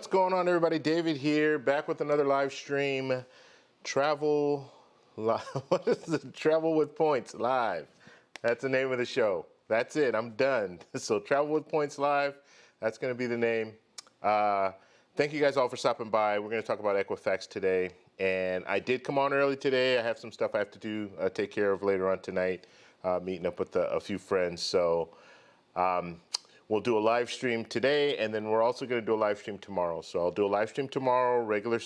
What's going on, everybody? David here, back with another live stream. What is the Travel with Points Live? That's the name of the show. That's it. I'm done. So Travel with Points Live. That's going to be the name. Thank you guys all for stopping by. We're going to talk about Equifax today. And I did come on early today. I have some stuff I have to do, take care of later on tonight, meeting up with a few friends. So we'll do a live stream today, and then we're also going to do a live stream tomorrow. So I'll do a live stream tomorrow, regular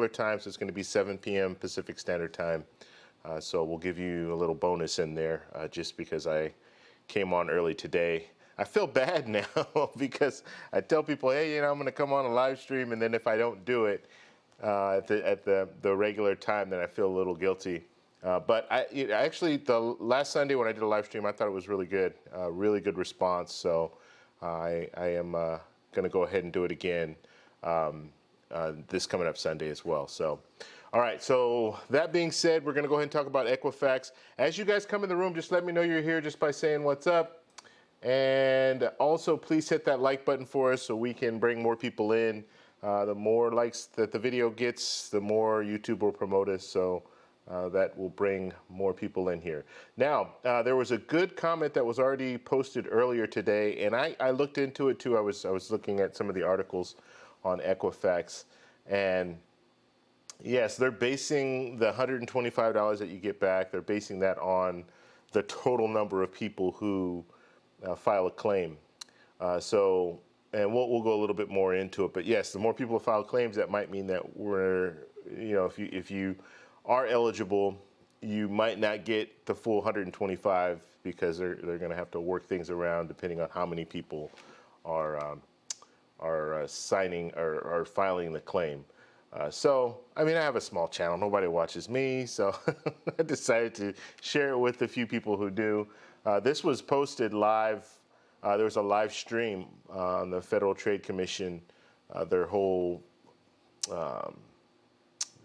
time, so it's going to be 7 p.m. Pacific Standard Time. So we'll give you a little bonus in there just because I came on early today. I feel bad now because I tell people, hey, I'm going to come on a live stream, and then if I don't do it at the regular time, then I feel a little guilty. But actually, the last Sunday when I did a live stream, I thought it was really good response. So I am going to go ahead and do it again this coming up Sunday as well. So, all right. So that being said, we're going to go ahead and talk about Equifax. As you guys come in the room, just let me know you're here just by saying what's up. And also, please hit that like button for us so we can bring more people in. The more likes that the video gets, the more YouTube will promote us. So that will bring more people in here. Now, there was a good comment that was already posted earlier today, and I looked into it too. I was looking at some of the articles on Equifax, and yes, they're basing the $125 that you get back, they're basing that on the total number of people who file a claim. And we'll go a little bit more into it, but yes, the more people file claims, that might mean that if you are eligible, you might not get the full 125 because they're going to have to work things around depending on how many people are signing or are filing the claim. So, I have a small channel. Nobody watches me, so I decided to share it with a few people who do. This was posted live. There was a live stream on the Federal Trade Commission, their whole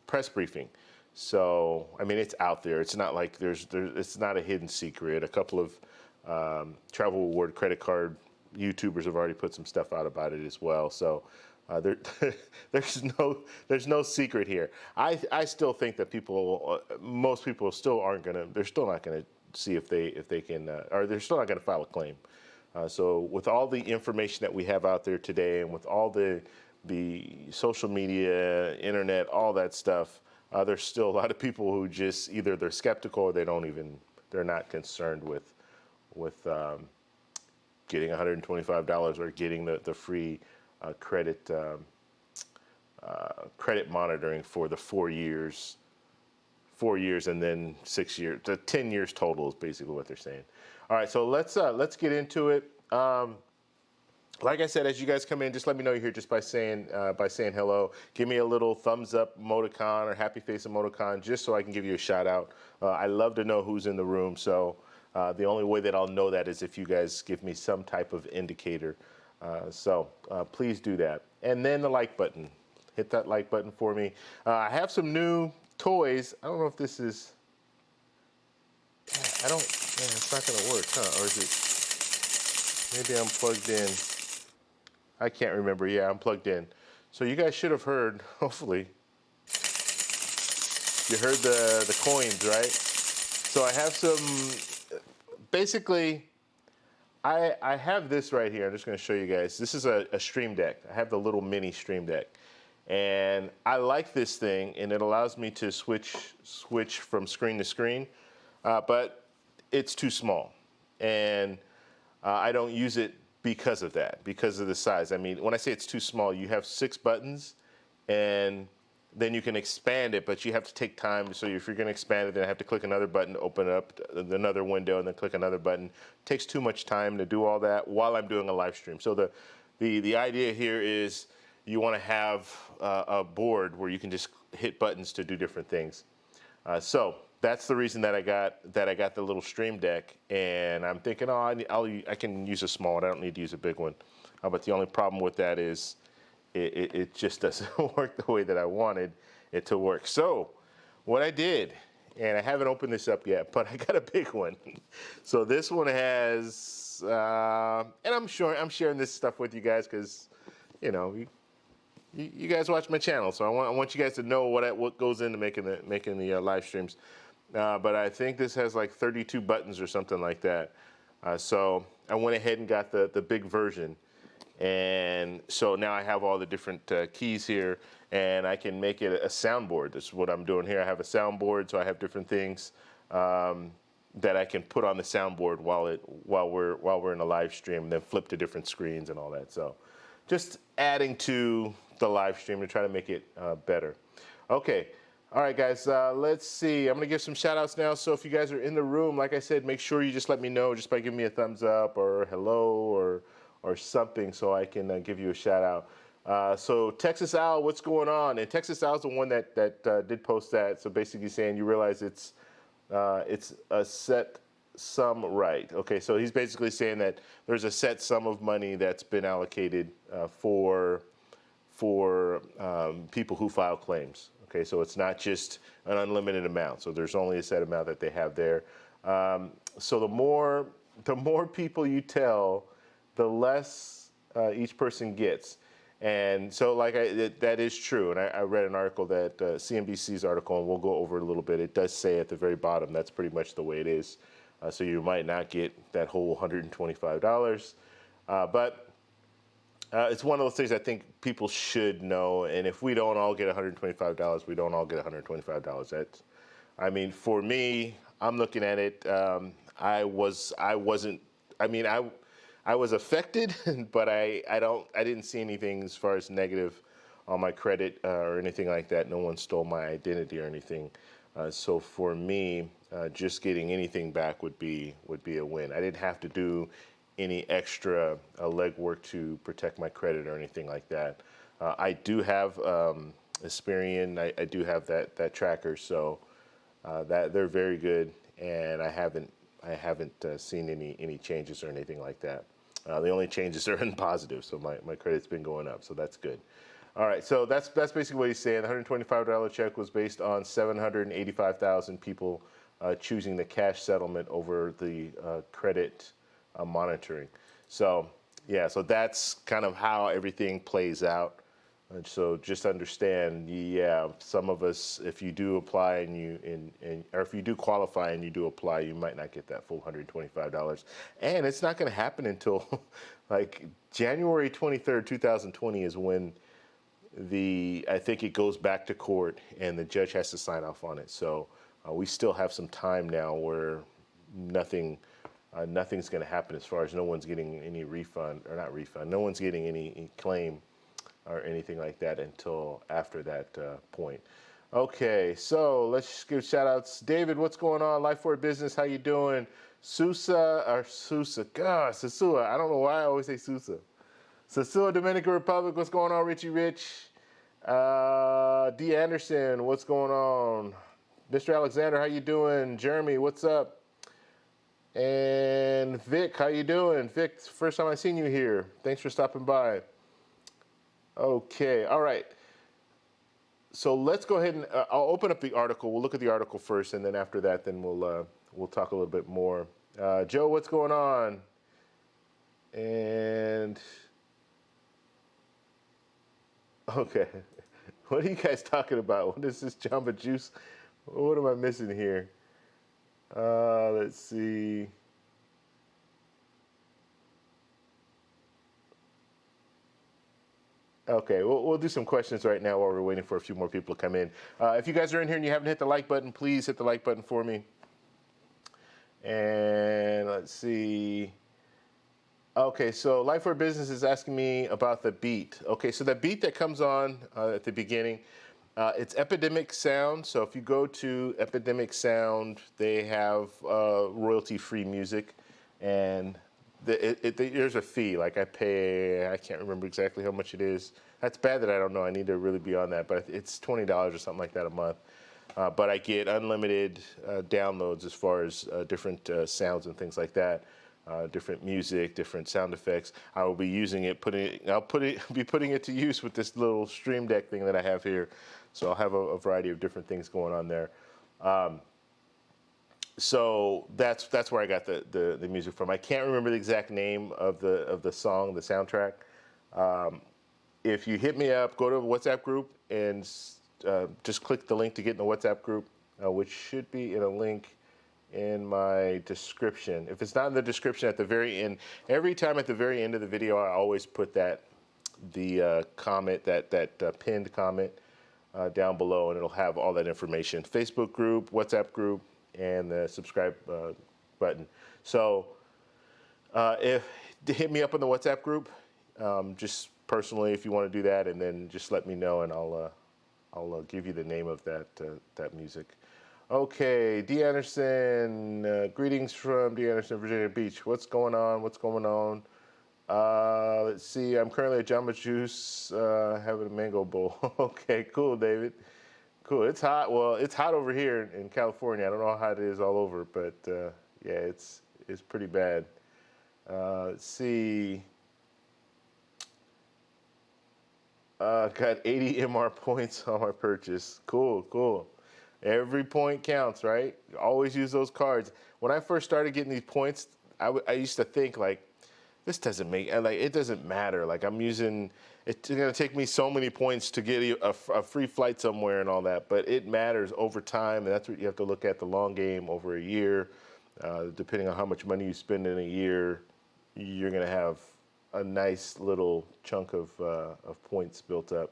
press briefing. So, it's out there. It's not like it's not a hidden secret. A couple of travel reward credit card YouTubers have already put some stuff out about it as well. So, there's no secret here. I still think that most people still they're still not gonna see if they can, or they're still not gonna file a claim. So, with all the information that we have out there today, and with all the social media, internet, all that stuff. There's still a lot of people who just either they're skeptical or they're not concerned with getting $125 or getting the free credit monitoring for the 4 years, and then 6 years, the 10 years total is basically what they're saying. All right, so let's get into it. Like I said, as you guys come in, just let me know you're here just by saying hello. Give me a little thumbs up emoticon or happy face emoticon just so I can give you a shout out. I love to know who's in the room, so the only way that I'll know that is if you guys give me some type of indicator. So please do that. And then the like button. Hit that like button for me. I have some new toys. I don't know if this is... it's not going to work, huh? Or is it... Maybe I'm plugged in. I can't remember. Yeah, I'm plugged in. So you guys should have heard, hopefully, you heard the coins, right? So I have some, basically, I have this right here. I'm just going to show you guys. This is a Stream Deck. I have the little mini Stream Deck. And I like this thing, and it allows me to switch from screen to screen, but it's too small. And I don't use it because of that, because of the size. When I say it's too small, you have 6 buttons, and then you can expand it, but you have to take time. So if you're going to expand it, then I have to click another button to open up another window, and then click another button. It takes too much time to do all that while I'm doing a live stream. So the idea here is you want to have a board where you can just hit buttons to do different things. So that's the reason that I got the little Stream Deck, and I'm thinking, I can use a small one. I don't need to use a big one. But the only problem with that is it just doesn't work the way that I wanted it to work. So what I did, and I haven't opened this up yet, but I got a big one. So this one has, and I'm sharing this stuff with you guys because, you guys watch my channel, so I want you guys to know what goes into making the live streams. But I think this has like 32 buttons or something like that. So I went ahead and got the big version. And so now I have all the different keys here, and I can make it a soundboard. This is what I'm doing here. I have a soundboard, so I have different things that I can put on the soundboard while we're in a live stream, and then flip to different screens and all that. So just adding to the live stream to try to make it better. Okay. All right, guys, let's see. I'm going to give some shout outs now. So if you guys are in the room, like I said, make sure you just let me know just by giving me a thumbs up or hello or something so I can give you a shout out. So Texas Owl, what's going on? And Texas Owl's the one that did post that. So basically saying you realize it's a set sum right. Okay, so he's basically saying that there's a set sum of money that's been allocated for people who file claims. Okay, so it's not just an unlimited amount. So there's only a set amount that they have there. So the more people you tell, the less each person gets. And so that is true. And I read an article that CNBC's article, and we'll go over it a little bit. It does say at the very bottom that's pretty much the way it is. So you might not get that whole $125, but it's one of those things I think people should know. And if we don't all get $125, we don't all get $125. That's, I mean, for me, I'm looking at it. I was affected, but I didn't see anything as far as negative on my credit or anything like that. No one stole my identity or anything. So for me, just getting anything back would be a win. I didn't have to do any extra legwork to protect my credit or anything like that. I do have Experian. I do have that tracker, so that they're very good, and I haven't seen any changes or anything like that. The only changes are in positive, so my credit's been going up, so that's good. All right, so that's basically what he's saying. The $125 check was based on 785,000 people choosing the cash settlement over the credit monitoring. So yeah, so that's kind of how everything plays out. And so just understand, yeah, some of us, if you do apply or if you do qualify and you do apply, you might not get that full $125. And it's not going to happen until like January 23rd, 2020 is when I think it goes back to court and the judge has to sign off on it. So we still have some time now where nothing's going to happen as far as no one's getting any refund, or not refund, no one's getting any claim or anything like that until after that point. Okay, so let's give shout outs. David, what's going on? Life for Business, how you doing? Susua, gosh, Sasua, I don't know why I always say Susa. Sasua, Dominican Republic, what's going on? Richie Rich. D. Anderson, what's going on? Mr. Alexander, how you doing? Jeremy, what's up? And Vic, how you doing? Vic, first time I've seen you here. Thanks for stopping by. Okay, all right. So let's go ahead and I'll open up the article. We'll look at the article first, and then after that, then we'll talk a little bit more. Joe, what's going on? And okay, what are you guys talking about? What is this Jamba Juice? What am I missing here? Let's see. Okay, we'll do some questions right now while we're waiting for a few more people to come in. If you guys are in here and you haven't hit the like button, please hit the like button for me. And let's see. Okay, so Life for Business is asking me about the beat. Okay, so the beat that comes on at the beginning, it's Epidemic Sound. So if you go to Epidemic Sound, they have royalty-free music, and there's a fee. Like I can't remember exactly how much it is. That's bad that I don't know. I need to really be on that, but it's $20 or something like that a month. But I get unlimited downloads as far as different sounds and things like that. Different music, different sound effects. I will be using it, be putting it to use with this little Stream Deck thing that I have here. So I'll have a variety of different things going on there. So that's where I got the music from. I can't remember the exact name of the song, the soundtrack. if you hit me up, go to the WhatsApp group and just click the link to get in the WhatsApp group, which should be in a link in my description. If it's not in the description, at the very end, every time at the very end of the video, I always put the comment, that pinned comment down below, and it'll have all that information. Facebook group, WhatsApp group, and the subscribe button. So if hit me up in the WhatsApp group, just personally if you want to do that, and then just let me know, and I'll give you the name of that music. Okay, D. Anderson, greetings from D. Anderson, Virginia Beach. What's going on? What's going on? Let's see, I'm currently at Jamba Juice having a mango bowl. Okay, cool, David. Cool, it's hot. Well, it's hot over here in California. I don't know how hot it is all over, but yeah, it's pretty bad. Let's see. Got 80 MR points on my purchase. Cool, cool. Every point counts, right? Always use those cards. When I first started getting these points, I used to think like, this doesn't make, like, it doesn't matter. Like, I'm using, it's gonna take me so many points to get a free flight somewhere and all that, but it matters over time, and that's what you have to look at, the long game over a year. Depending on how much money you spend in a year, you're gonna have a nice little chunk of points built up.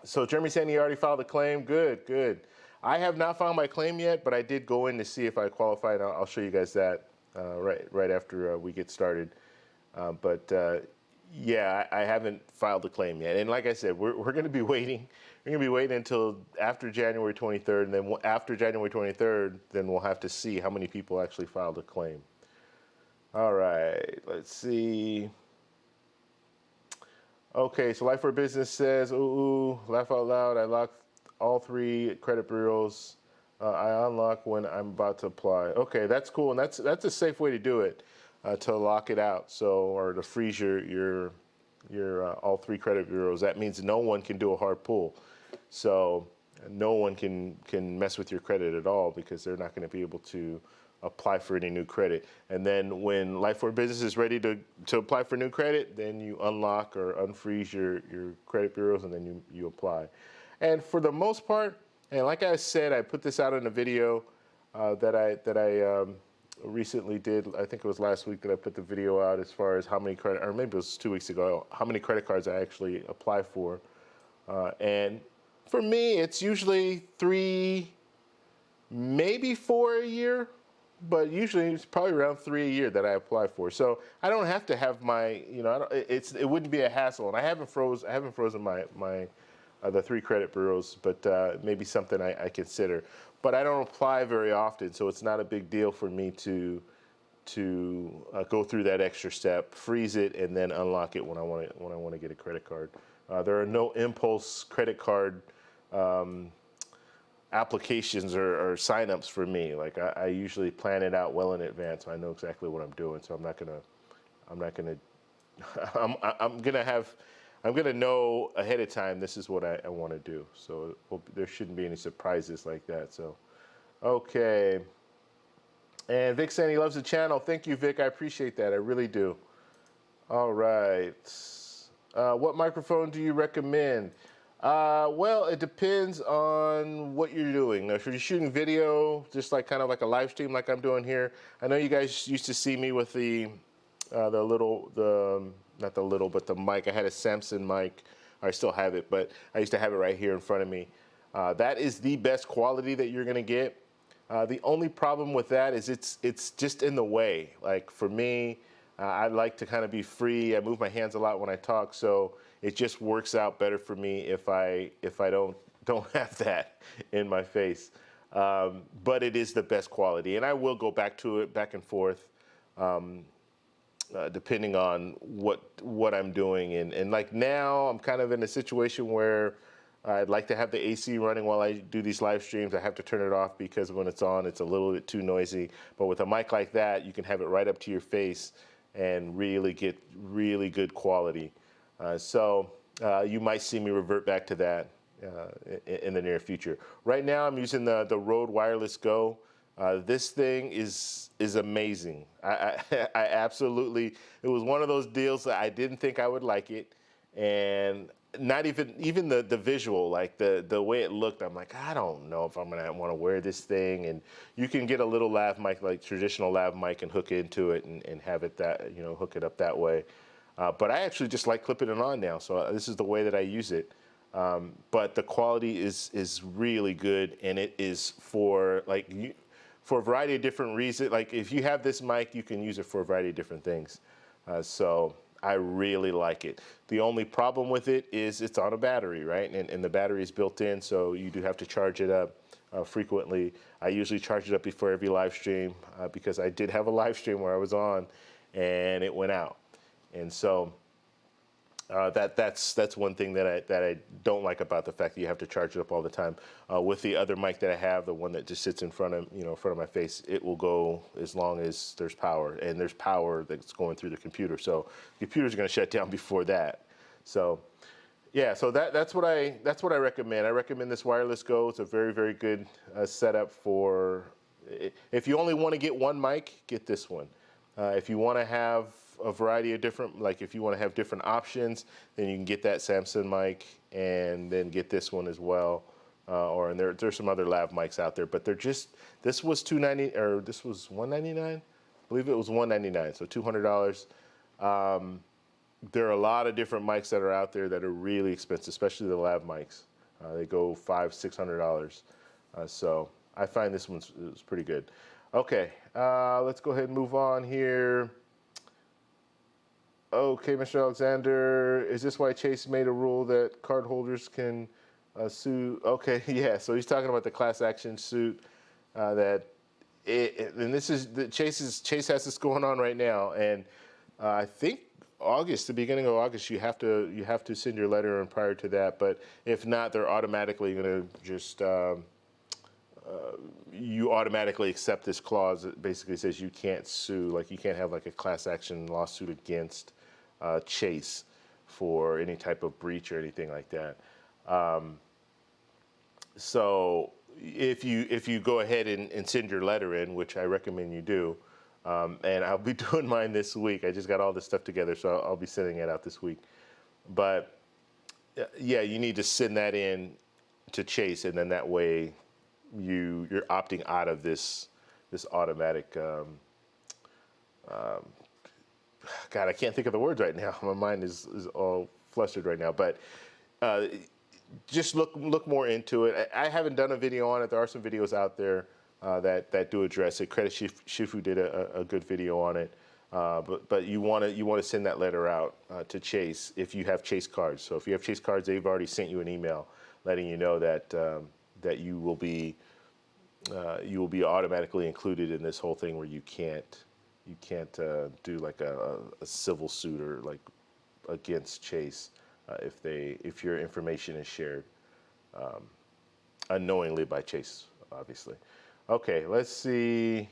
So Jeremy saying he already filed a claim. Good, good. I have not filed my claim yet, but I did go in to see if I qualified. I'll show you guys that right after we get started. Yeah, I haven't filed a claim yet. And like I said, we're going to be waiting. We're going to be waiting until after January 23rd, and then after January 23rd, then we'll have to see how many people actually filed a claim. All right, let's see. Okay, so Life for Business says, ooh, laugh out loud. I locked all 3 credit bureaus. I unlock when I'm about to apply. Okay, that's cool, and that's a safe way to do it, to lock it out. So, or to freeze your all 3 credit bureaus. That means no one can do a hard pull. So no one can mess with your credit at all, because they're not going to be able to apply for any new credit. And then when Life for Business is ready to apply for new credit, then you unlock or unfreeze your credit bureaus, and then you apply. And for the most part, and like I said, I put this out in a video that I recently did. I think it was last week that I put the video out, as far as how many credit, or maybe it was 2 weeks ago, how many credit cards I actually apply for. And for me, it's usually 3, maybe 4 a year. But usually it's probably around 3 a year that I apply for. So I don't have to have my, it wouldn't be a hassle. And I haven't frozen my the 3 credit bureaus, but maybe something I consider. But I don't apply very often, so it's not a big deal for me to go through that extra step, freeze it, and then unlock it when I want to get a credit card. There are no impulse credit card applications or signups for me. Like, I usually plan it out well in advance, so I know exactly what I'm doing. So I'm gonna know ahead of time, this is what I want to do. So there shouldn't be any surprises like that. So, okay. And Vic saying he loves the channel. Thank you, Vic. I appreciate that. I really do. All right. What microphone do you recommend? Well, it depends on what you're doing. Now, if you're shooting video, just like kind of like a live stream like I'm doing here, I know you guys used to see me with the mic. I had a Samson mic. I still have it, but I used to have it right here in front of me. That is the best quality that you're gonna get. The only problem with that is it's just in the way. Like, for me, I like to kind of be free. I move my hands a lot when I talk, so it just works out better for me if I don't have that in my face. But it is the best quality, and I will go back to it, back and forth, depending on what I'm doing. And like now, I'm kind of in a situation where I'd like to have the AC running while I do these live streams. I have to turn it off because when it's on, it's a little bit too noisy. But with a mic like that, you can have it right up to your face and really get really good quality. So you might see me revert back to that in the near future. Right now, I'm using the Rode Wireless Go. This thing is amazing. I absolutely. It was one of those deals that I didn't think I would like it, and not even the visual, like the way it looked. I'm like, I don't know if I'm gonna want to wear this thing. And you can get a little lav mic, like traditional lav mic, and hook into it and have it that hook it up that way. But I actually just like clipping it on now, so this is the way that I use it. But the quality is really good, and it is for for a variety of different reasons. Like if you have this mic, you can use it for a variety of different things. So I really like it. The only problem with it is it's on a battery, right? And the battery is built in, so you do have to charge it up frequently. I usually charge it up before every live stream because I did have a live stream where I was on and it went out. And so that's one thing that I don't like about the fact that you have to charge it up all the time. With the other mic that I have, the one that just sits in front of my face, it will go as long as there's power, and there's power that's going through the computer. So the computer's going to shut down before that. So yeah, so that's what I recommend. I recommend this Wireless Go. It's a very, very good setup for if you only want to get one mic, get this one. If you want to have a variety of different, like if you want to have different options, then you can get that Samsung mic and then get this one as well. And there's some other lav mics out there, but this was $290 or this was $199. I believe it was $199, so $200. There are a lot of different mics that are out there that are really expensive, especially the lav mics. They go $500-600. So I find this one's pretty good. Okay, let's go ahead and move on here. Okay, Mr. Alexander, is this why Chase made a rule that cardholders can sue? Okay, yeah, so he's talking about the class action suit and this is Chase has this going on right now, and I think the beginning of August, you have to send your letter in prior to that, but if not, they're automatically going to just you automatically accept this clause that basically says you can't sue, like you can't have like a class action lawsuit against Chase for any type of breach or anything like that. So if you go ahead and send your letter in, which I recommend you do, and I'll be doing mine this week. I just got all this stuff together, so I'll be sending it out this week. But yeah, you need to send that in to Chase, and then that way you're opting out of this automatic. God, I can't think of the words right now. My mind is all flustered right now. But just look more into it. I haven't done a video on it. There are some videos out there that do address it. Credit Shifu did a good video on it. But you want to send that letter out to Chase if you have Chase cards. So if you have Chase cards, they've already sent you an email letting you know that you will be automatically included in this whole thing where you can't do like a civil suit or like against Chase if your information is shared unknowingly by Chase, obviously. Okay, let's see.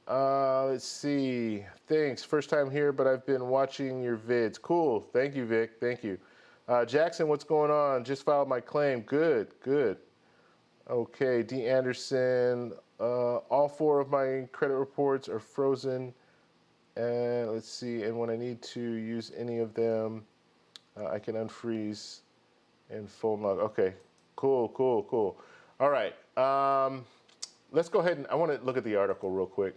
Thanks. First time here, but I've been watching your vids. Cool. Thank you, Vic. Thank you. Jackson, what's going on? Just filed my claim. Good. Okay, D. Anderson. All 4 of my credit reports are frozen. And let's see. And when I need to use any of them, I can unfreeze and phone log. Okay. Cool. All right. Let's go ahead and I want to look at the article real quick.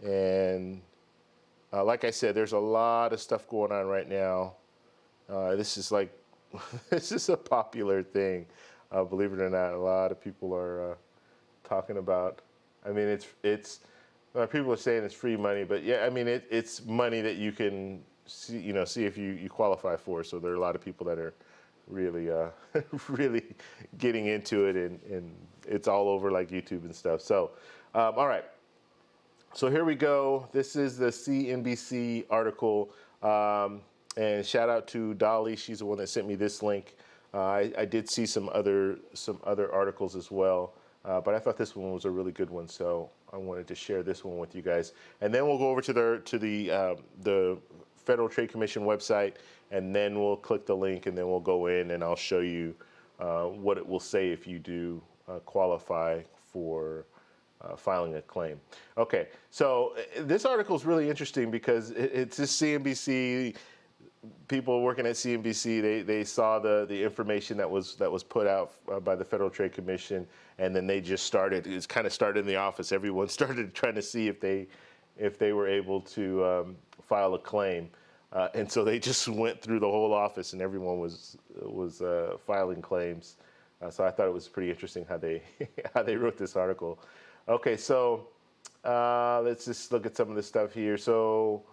And like I said, there's a lot of stuff going on right now. This is like, this is a popular thing. Believe it or not, a lot of people are talking about. I mean, it's people are saying it's free money, but yeah, I mean it's money that you can see if you qualify for. So there are a lot of people that are really really getting into it, and it's all over like YouTube and stuff. So all right. So here we go. This is the CNBC article, and shout out to Dolly. She's the one that sent me this link. I did see some other articles as well, but I thought this one was a really good one, so I wanted to share this one with you guys. And then we'll go over to the Federal Trade Commission website, and then we'll click the link, and then we'll go in, and I'll show you what it will say if you do qualify for filing a claim. Okay, so this article is really interesting because it's just CNBC. People working at CNBC, they saw the information that was put out by the Federal Trade Commission, and then they just started. It's kind of started in the office. Everyone started trying to see if they were able to file a claim, and so they just went through the whole office, and everyone was filing claims. So I thought it was pretty interesting how they how they wrote this article. Okay, so let's just look at some of this stuff here. So.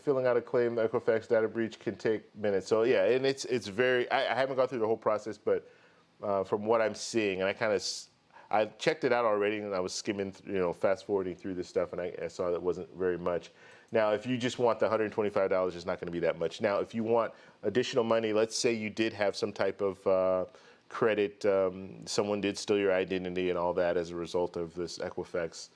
Filling out a claim, the Equifax data breach can take minutes. So yeah, and it's very. I haven't gone through the whole process, but from what I'm seeing, and I checked it out already, and I was skimming, fast forwarding through this stuff, and I saw that wasn't very much. Now, if you just want the $125, it's not going to be that much. Now, if you want additional money, let's say you did have some type of credit, someone did steal your identity and all that as a result of this Equifax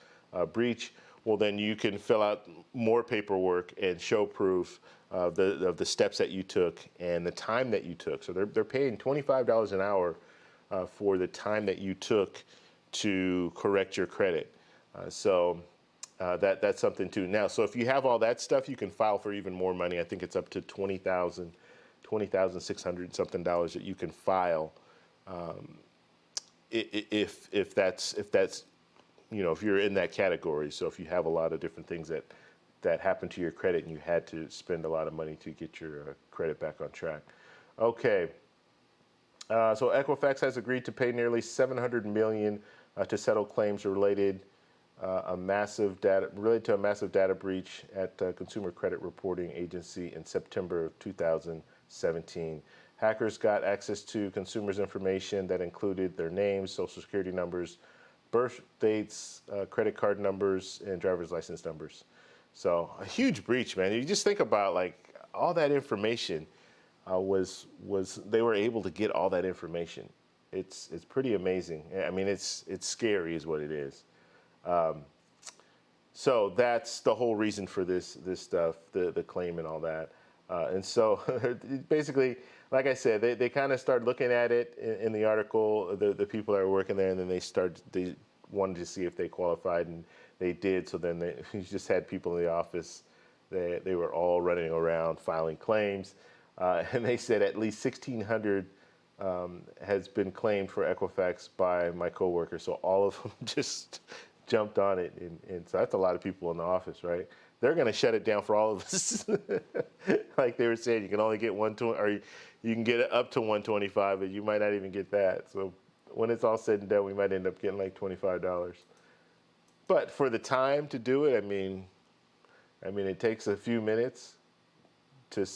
breach. Well, then you can fill out more paperwork and show proof of the steps that you took and the time that you took. So they're paying $25 an hour for the time that you took to correct your credit. So that's something too. Now, so if you have all that stuff, you can file for even more money. I think it's up to $20,600 something dollars that you can file if that's if you're in that category. So if you have a lot of different things that happened to your credit and you had to spend a lot of money to get your credit back on track. Okay. So Equifax has agreed to pay nearly $700 million to settle claims related to a massive data breach at Consumer Credit Reporting Agency in September of 2017. Hackers got access to consumers' information that included their names, social security numbers, birth dates, credit card numbers, and driver's license numbers. So a huge breach, man. You just think about like all that information they were able to get all that information. It's pretty amazing. I mean, it's scary is what it is. So that's the whole reason for this stuff, the claim and all that. And so basically, like I said, they kind of started looking at it in the article, the people that were working there, and then they wanted to see if they qualified, and they did. So then you just had people in the office. They were all running around filing claims, and they said at least 1,600 has been claimed for Equifax by my coworkers. So all of them just jumped on it, and so that's a lot of people in the office, right? They're going to shut it down for all of us. Like they were saying, you can only get 120, or you can get it up to 125, but you might not even get that. So when it's all said and done, we might end up getting like $25. But for the time to do it, I mean, it takes a few minutes to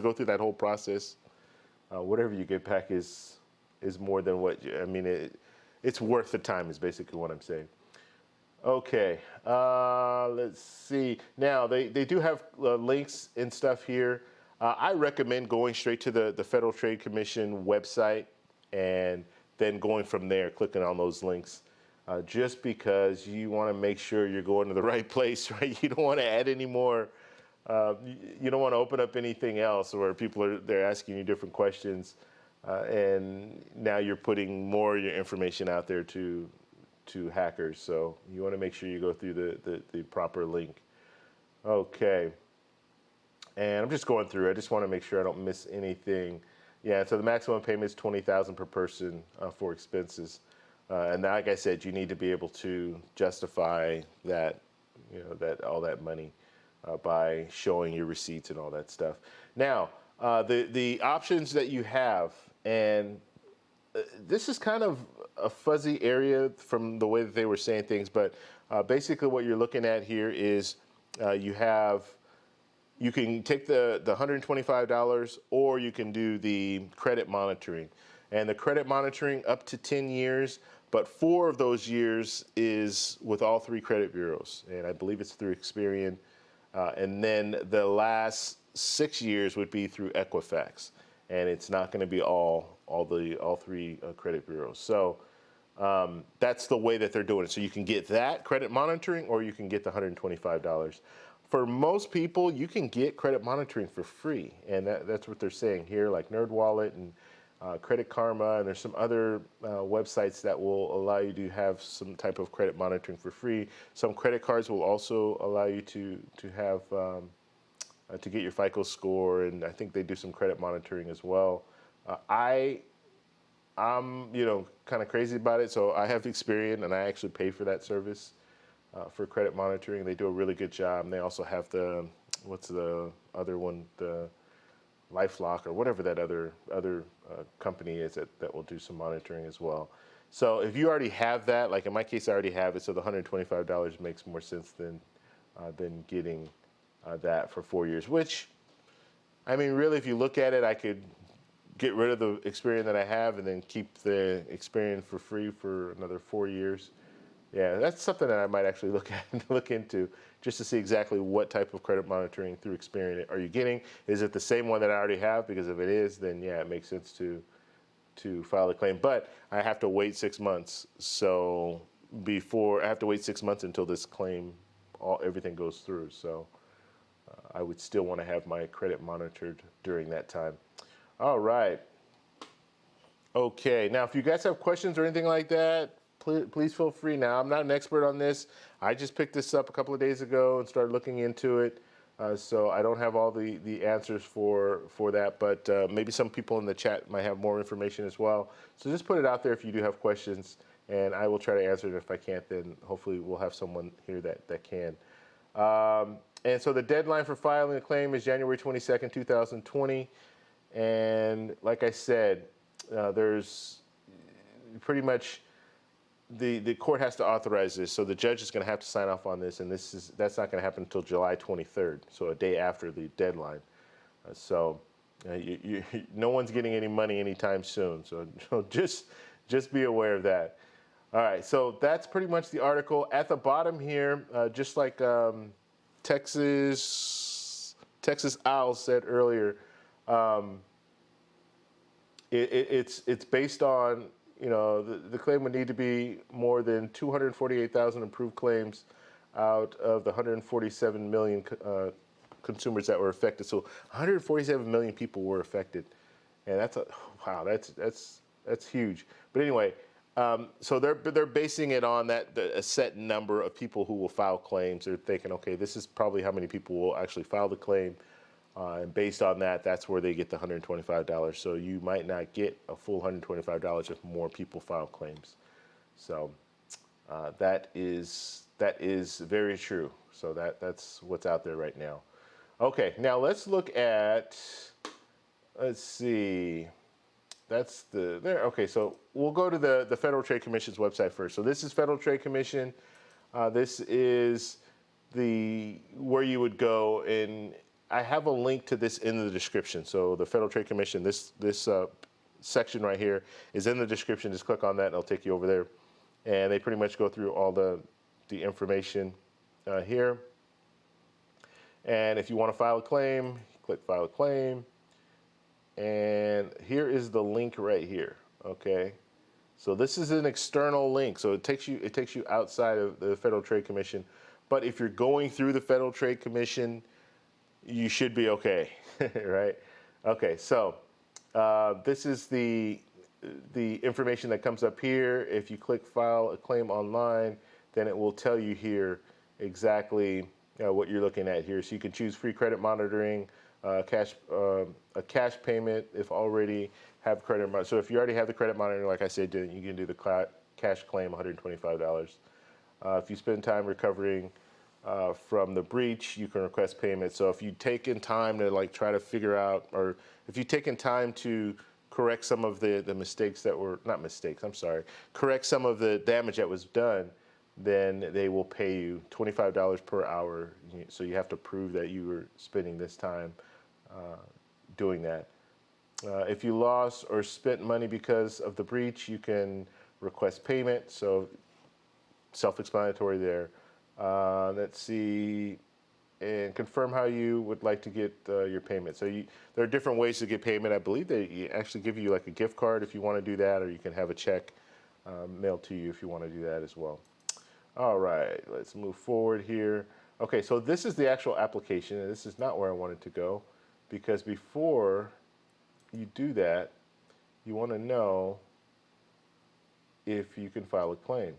go through that whole process. Whatever you get back is more than what it's worth the time is basically what I'm saying. Okay, let's see. Now, they do have links and stuff here. I recommend going straight to the Federal Trade Commission website and then going from there, clicking on those links, just because you want to make sure you're going to the right place, right? You don't want to add any more. You don't want to open up anything else where they're asking you different questions, and now you're putting more of your information out there to hackers. So you want to make sure you go through the proper link. Okay. And I'm just going through. I just want to make sure I don't miss anything. Yeah, so the maximum payment is $20,000 per person for expenses. And like I said, you need to be able to justify that, all that money by showing your receipts and all that stuff. Now, the options that you have, and this is kind of a fuzzy area from the way that they were saying things, but basically what you're looking at here is you can take the $125, or you can do the credit monitoring. And the credit monitoring up to 10 years, but 4 of those years is with all 3 credit bureaus. And I believe it's through Experian. And then the last 6 years would be through Equifax. And it's not going to be all 3 credit bureaus. So that's the way that they're doing it. So you can get that credit monitoring, or you can get the $125. For most people, you can get credit monitoring for free, and that's what they're saying here, like NerdWallet and Credit Karma, and there's some other websites that will allow you to have some type of credit monitoring for free. Some credit cards will also allow you to have to get your FICO score, and I think they do some credit monitoring as well. I'm kind of crazy about it, so I have Experian, and I actually pay for that service for credit monitoring. They do a really good job, and they also have the what's the other one, the LifeLock or whatever that other company is that will do some monitoring as well. So if you already have that, like in my case, I already have it, so the $125 makes more sense than getting that for 4 years. Which, I mean, really, if you look at it, I could get rid of the Experian that I have and then keep the Experian for free for another 4 years. Yeah, that's something that I might actually look into, just to see exactly what type of credit monitoring through Experian are you getting. Is it the same one that I already have? Because if it is, then yeah, it makes sense to file a claim. But I have to wait 6 months. So I have to wait 6 months until this claim, everything goes through. So I would still want to have my credit monitored during that time. All right. Okay. Now, if you guys have questions or anything like that, please feel free. Now, I'm not an expert on this. I just picked this up a couple of days ago and started looking into it. So I don't have all the answers for that, but maybe some people in the chat might have more information as well. So just put it out there if you do have questions, and I will try to answer it. If I can't, then hopefully we'll have someone here that can. And so the deadline for filing a claim is January 22nd, 2020. And like I said, there's pretty much the court has to authorize this, so the judge is going to have to sign off on this, and that's not going to happen until July 23rd, so a day after the deadline. So no one's getting any money anytime soon. So just be aware of that. All right, so that's pretty much the article. At the bottom here, just like Texas Owl said earlier, it's based on, the claim would need to be more than 248,000 approved claims out of the 147 million consumers that were affected. So 147 million people were affected, and wow, that's huge. But anyway, so they're basing it on a set number of people who will file claims. They're thinking, okay, this is probably how many people will actually file the claim. And based on that, that's where they get the $125. So you might not get a full $125 if more people file claims. So that is very true. So that's what's out there right now. Okay, now let's look at, let's see. That's there. Okay, so we'll go to the Federal Trade Commission's website first. So this is Federal Trade Commission. This is where you would go, and I have a link to this in the description. So the Federal Trade Commission, this section right here is in the description. Just click on that and it'll take you over there. And they pretty much go through all the information here. And if you want to file a claim, click File a Claim. And here is the link right here, okay? So this is an external link. So it takes you outside of the Federal Trade Commission. But if you're going through the Federal Trade Commission, you should be okay, right? Okay, so this is the information that comes up here. If you click File a Claim Online, then it will tell you here exactly what you're looking at here. So you can choose free credit monitoring, a cash payment if already have credit monitoring. So if you already have the credit monitoring, like I said, you can do the cash claim, $125. If you spend time recovering from the breach, you can request payment. So if you've taken time to try to figure out, or if you've taken time to correct some of the mistakes that were, not mistakes, I'm sorry, correct some of the damage that was done, then they will pay you $25 per hour. So you have to prove that you were spending this time doing that. If you lost or spent money because of the breach, you can request payment. So self-explanatory there. Let's see, and confirm how you would like to get your payment. So there are different ways to get payment. I believe they actually give you like a gift card if you want to do that, or you can have a check mailed to you if you want to do that as well. All right, let's move forward here. Okay, so this is the actual application, and this is not where I wanted to go, because before you do that, you want to know if you can file a claim.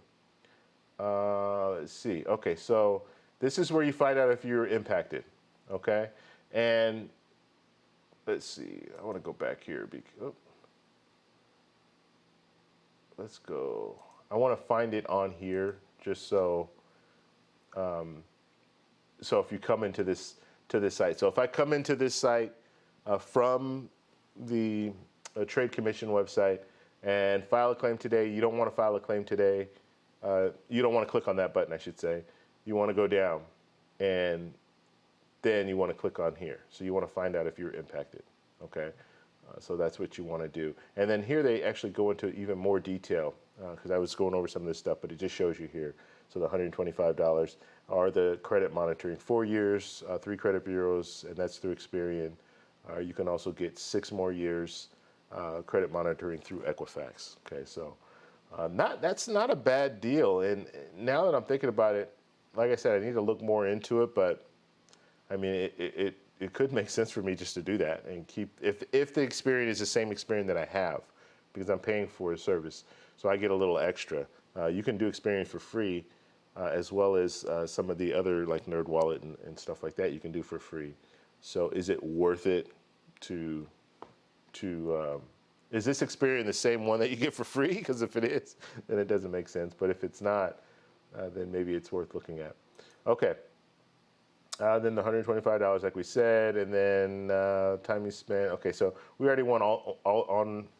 Let's see. Okay, so this is where you find out if you're impacted. Okay, and let's see. I want to go back here. Let's go. I want to find it on here just so. So if you come into this site, so if I come into this site from the Trade Commission website and file a claim today, you don't want to file a claim today. You don't want to click on that button, I should say. You want to go down, and then you want to click on here. So you want to find out if you're impacted. Okay, so that's what you want to do. And then here they actually go into even more detail because I was going over some of this stuff, but it just shows you here. So the $125 are the credit monitoring, 4 years, 3 credit bureaus, and that's through Experian. You can also get 6 more years credit monitoring through Equifax. Okay, so that's not a bad deal. And now that I'm thinking about it, like I said, I need to look more into it, but I mean, it could make sense for me just to do that and keep, if the Experian is the same Experian that I have, because I'm paying for a service, so I get a little extra. You can do Experian for free, as well as some of the other like NerdWallet and stuff like that you can do for free. So is it worth it to is this Experian the same one that you get for free? Because if it is, then it doesn't make sense. But if it's not, then maybe it's worth looking at. Okay. Then the $125, like we said, and then time you spent. Okay, so we already went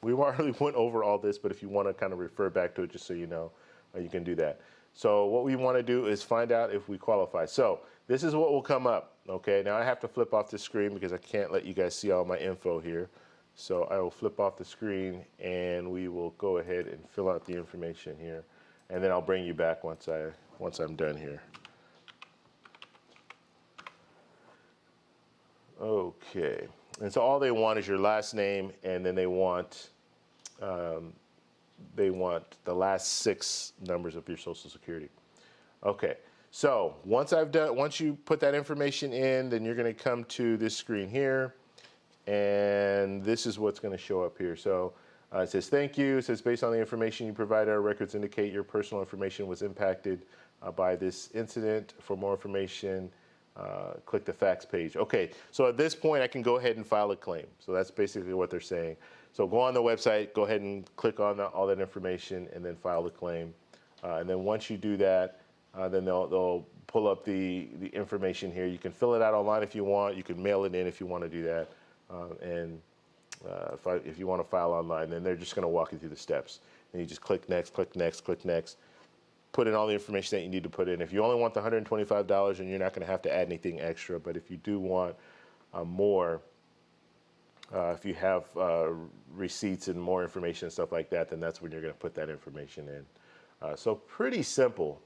we already went over all this, but if you want to kind of refer back to it, just so you know, you can do that. So what we want to do is find out if we qualify. So this is what will come up. Okay, now I have to flip off the screen because I can't let you guys see all my info here. So I will flip off the screen, and we will go ahead and fill out the information here, and then I'll bring you back once I'm done here. Okay, and so all they want is your last name, and then they want the last 6 numbers of your Social Security. Okay, so once you put that information in, then you're going to come to this screen here, and this is what's going to show up here. So it says thank you. It says based on the information you provided, our records indicate your personal information was impacted by this incident. For more information, click the facts page. Okay, so at this point I can go ahead and file a claim. So that's basically what they're saying. So go on the website, go ahead and click on all that information, and then file the claim. And then once you do that, then they'll pull up the information here. You can fill it out online if you want. You can mail it in if you want to do that. If you want to file online, then they're just going to walk you through the steps. And you just click next, click next, click next. Put in all the information that you need to put in. If you only want the $125, and you're not going to have to add anything extra, but if you do want more, if you have receipts and more information and stuff like that, then that's when you're going to put that information in. So pretty simple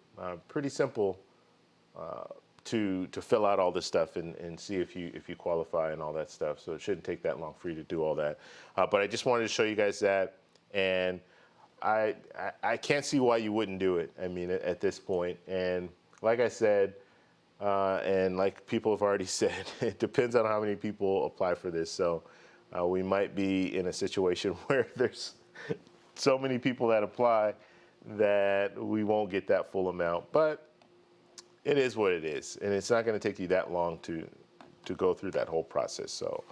to fill out all this stuff and see if you qualify and all that stuff. So it shouldn't take that long for you to do all that. But I just wanted to show you guys that, and I can't see why you wouldn't do it. I mean, at this point, and like I said, and like people have already said, it depends on how many people apply for this. So we might be in a situation where there's so many people that apply that we won't get that full amount. But it is what it is, and it's not going to take you that long to go through that whole process. So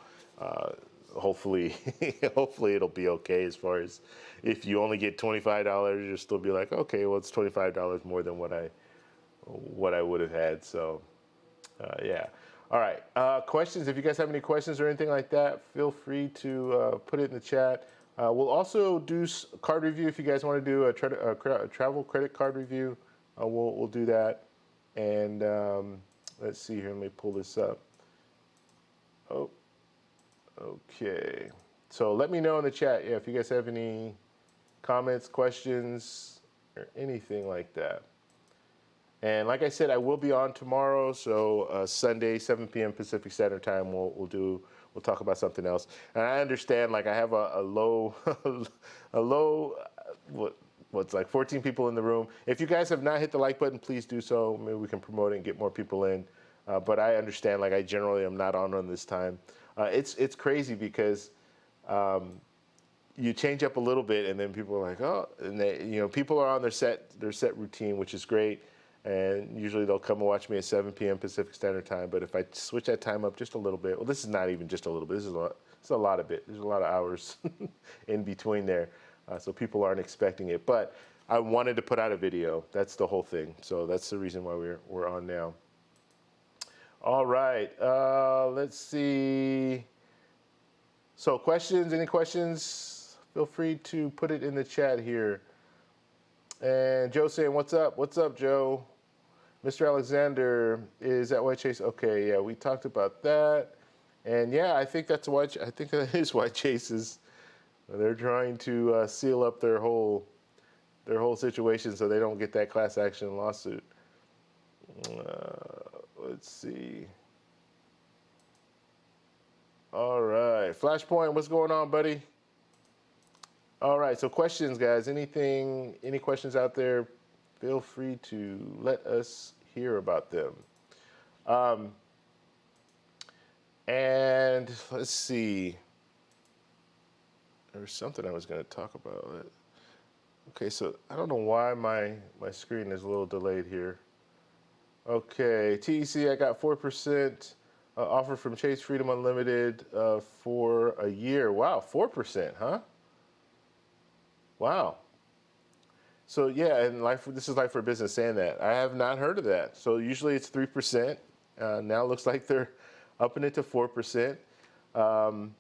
hopefully it'll be okay. As far as if you only get $25, you'll still be like, okay, well, it's $25 more than what I would have had. So yeah. All right. Questions? If you guys have any questions or anything like that, feel free to put it in the chat. We'll also do card review if you guys want to do a travel credit card review. We'll do that. And let's see here. Let me pull this up. Oh, okay. So let me know in the chat, yeah, if you guys have any comments, questions, or anything like that. And like I said, I will be on tomorrow. So Sunday, 7 p.m. Pacific Standard Time. We'll talk about something else. And I understand, like I have a low what's like 14 people in the room. If you guys have not hit the like button, please do so. Maybe we can promote it and get more people in. But I understand, like I generally am not on this time. It's crazy because you change up a little bit, and then people are like, oh, and they, people are on their set routine, which is great. And usually they'll come and watch me at 7 p.m. Pacific Standard Time. But if I switch that time up just a little bit, well, this is not even just a little bit. This is a lot of it. There's a lot of hours in between there, so people aren't expecting it. But I wanted to put out a video. That's the whole thing. So that's the reason why we're on now. All right. Let's see. So questions? Any questions? Feel free to put it in the chat here. And Joe saying, "What's up? What's up, Joe?" Mr. Alexander, is that why Chase? Okay, yeah, we talked about that, and yeah, I think that's why. I think that is why Chase is. They're trying to seal up their whole situation so they don't get that class action lawsuit. Let's see. All right, Flashpoint, what's going on, buddy? All right, so questions, guys. Any questions out there? Feel free to let us hear about them. And let's see. There was something I was going to talk about. Okay, so I don't know why my screen is a little delayed here. Okay, TEC, I got 4% offer from Chase Freedom Unlimited for a year. Wow, 4%, huh? Wow. So yeah, and this is Life for Business saying that. I have not heard of that. So usually it's 3%. Now it looks like they're upping it to 4%. How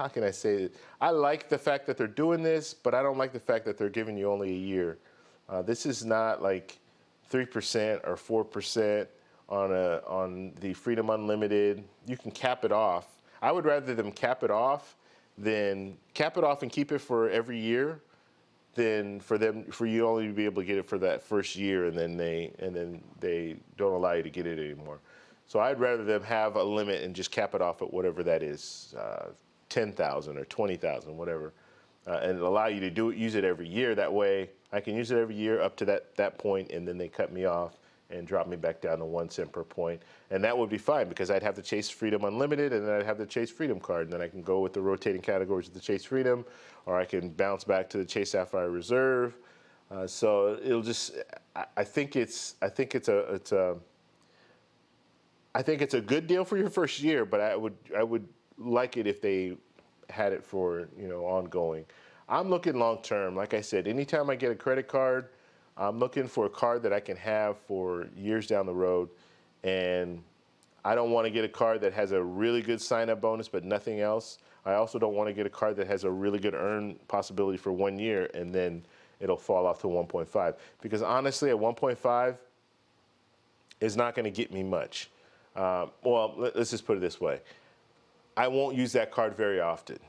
can I say it? I like the fact that they're doing this, but I don't like the fact that they're giving you only a year. This is not like 3% or 4% on the Freedom Unlimited. You can cap it off. I would rather them cap it off than cap it off and keep it for every year, than for you only to be able to get it for that first year, and then they don't allow you to get it anymore. So I'd rather them have a limit and just cap it off at whatever that is, 10,000 or 20,000, whatever, and allow you to use it every year. That way I can use it every year up to that point, and then they cut me off and drop me back down to 1 cent per point. And that would be fine, because I'd have the Chase Freedom Unlimited, and then I'd have the Chase Freedom card, and then I can go with the rotating categories of the Chase Freedom, or I can bounce back to the Chase Sapphire Reserve. So it'll just, I think it's a good deal for your first year, but I would like it if they had it for ongoing. I'm looking long term. Like I said, anytime I get a credit card, I'm looking for a card that I can have for years down the road, and I don't want to get a card that has a really good sign-up bonus but nothing else. I also don't want to get a card that has a really good earn possibility for 1 year and then it'll fall off to 1.5. Because honestly, at 1.5 is not going to get me much. Well, let's just put it this way. I won't use that card very often,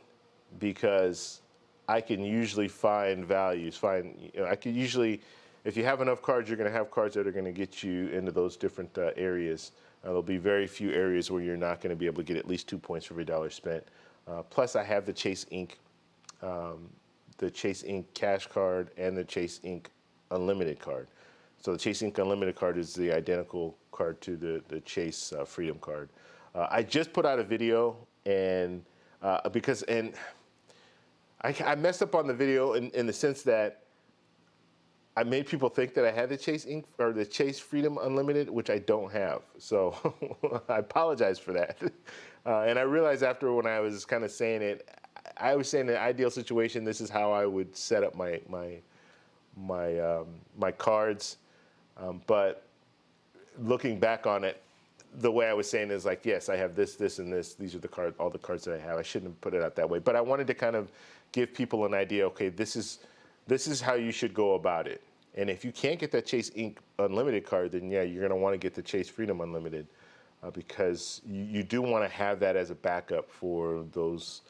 because I can usually find values. I can usually, if you have enough cards, you're going to have cards that are going to get you into those different areas. There'll be very few areas where you're not going to be able to get at least 2 points for every dollar spent. Plus, I have the Chase Inc. Cash card and the Chase Inc. Unlimited card. So the Chase Inc. Unlimited card is the identical card to the Chase Freedom card. I just put out a video, and I messed up on the video in the sense that I made people think that I had the Chase Inc. or the Chase Freedom Unlimited, which I don't have. So I apologize for that. And I realized after, when I was kind of saying it, I was saying, in the ideal situation, this is how I would set up my cards. But looking back on it, the way I was saying is like, yes, I have this, this, and this. These are all the cards that I have. I shouldn't have put it out that way. But I wanted to kind of give people an idea. Okay, this is how you should go about it. And if you can't get that Chase Inc. Unlimited card, then yeah, you're going to want to get the Chase Freedom Unlimited, because you do want to have that as a backup for those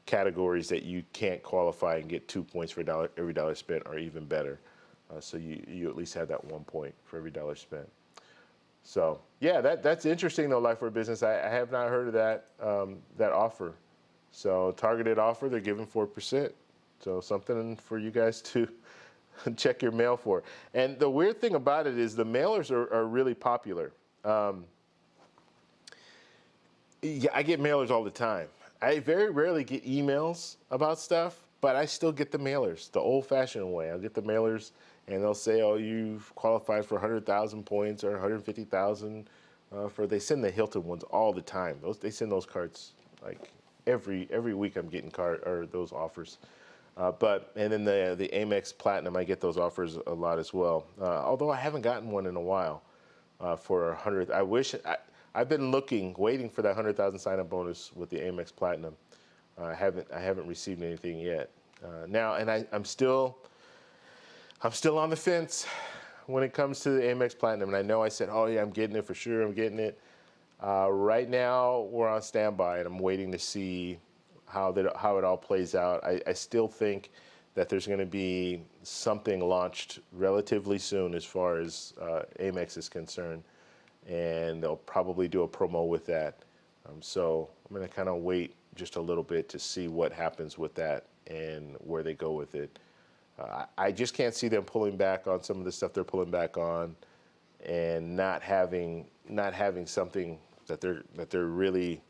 categories that you can't qualify and get 2 points for every dollar spent, or even better. So you at least have that 1 point for every dollar spent. So yeah, that's interesting though, Life for Business. I have not heard of that offer. So targeted offer, they're giving 4%. So something for you guys to check your mail for. And the weird thing about it is the mailers are really popular. Yeah, I get mailers all the time. I very rarely get emails about stuff, but I still get the mailers the old-fashioned way. I'll get the mailers, and they'll say, "Oh, you've qualified for 100,000 points or 150,000." For they send the Hilton ones all the time. They send those cards like every week. I'm getting card or those offers. And then the Amex Platinum, I get those offers a lot as well. Although I haven't gotten one in a while for 100. I've been waiting for that 100,000 sign up bonus with the Amex Platinum. I haven't received anything yet. Now, and I'm still on the fence when it comes to the Amex Platinum. And I know I said, oh yeah, I'm getting it for sure. I'm getting it. Right now, we're on standby, and I'm waiting to see how it all plays out. I still think that there's going to be something launched relatively soon as far as Amex is concerned, and they'll probably do a promo with that. So I'm going to kind of wait just a little bit to see what happens with that and where they go with it. I just can't see them pulling back on some of the stuff they're pulling back on, and not having something that they're really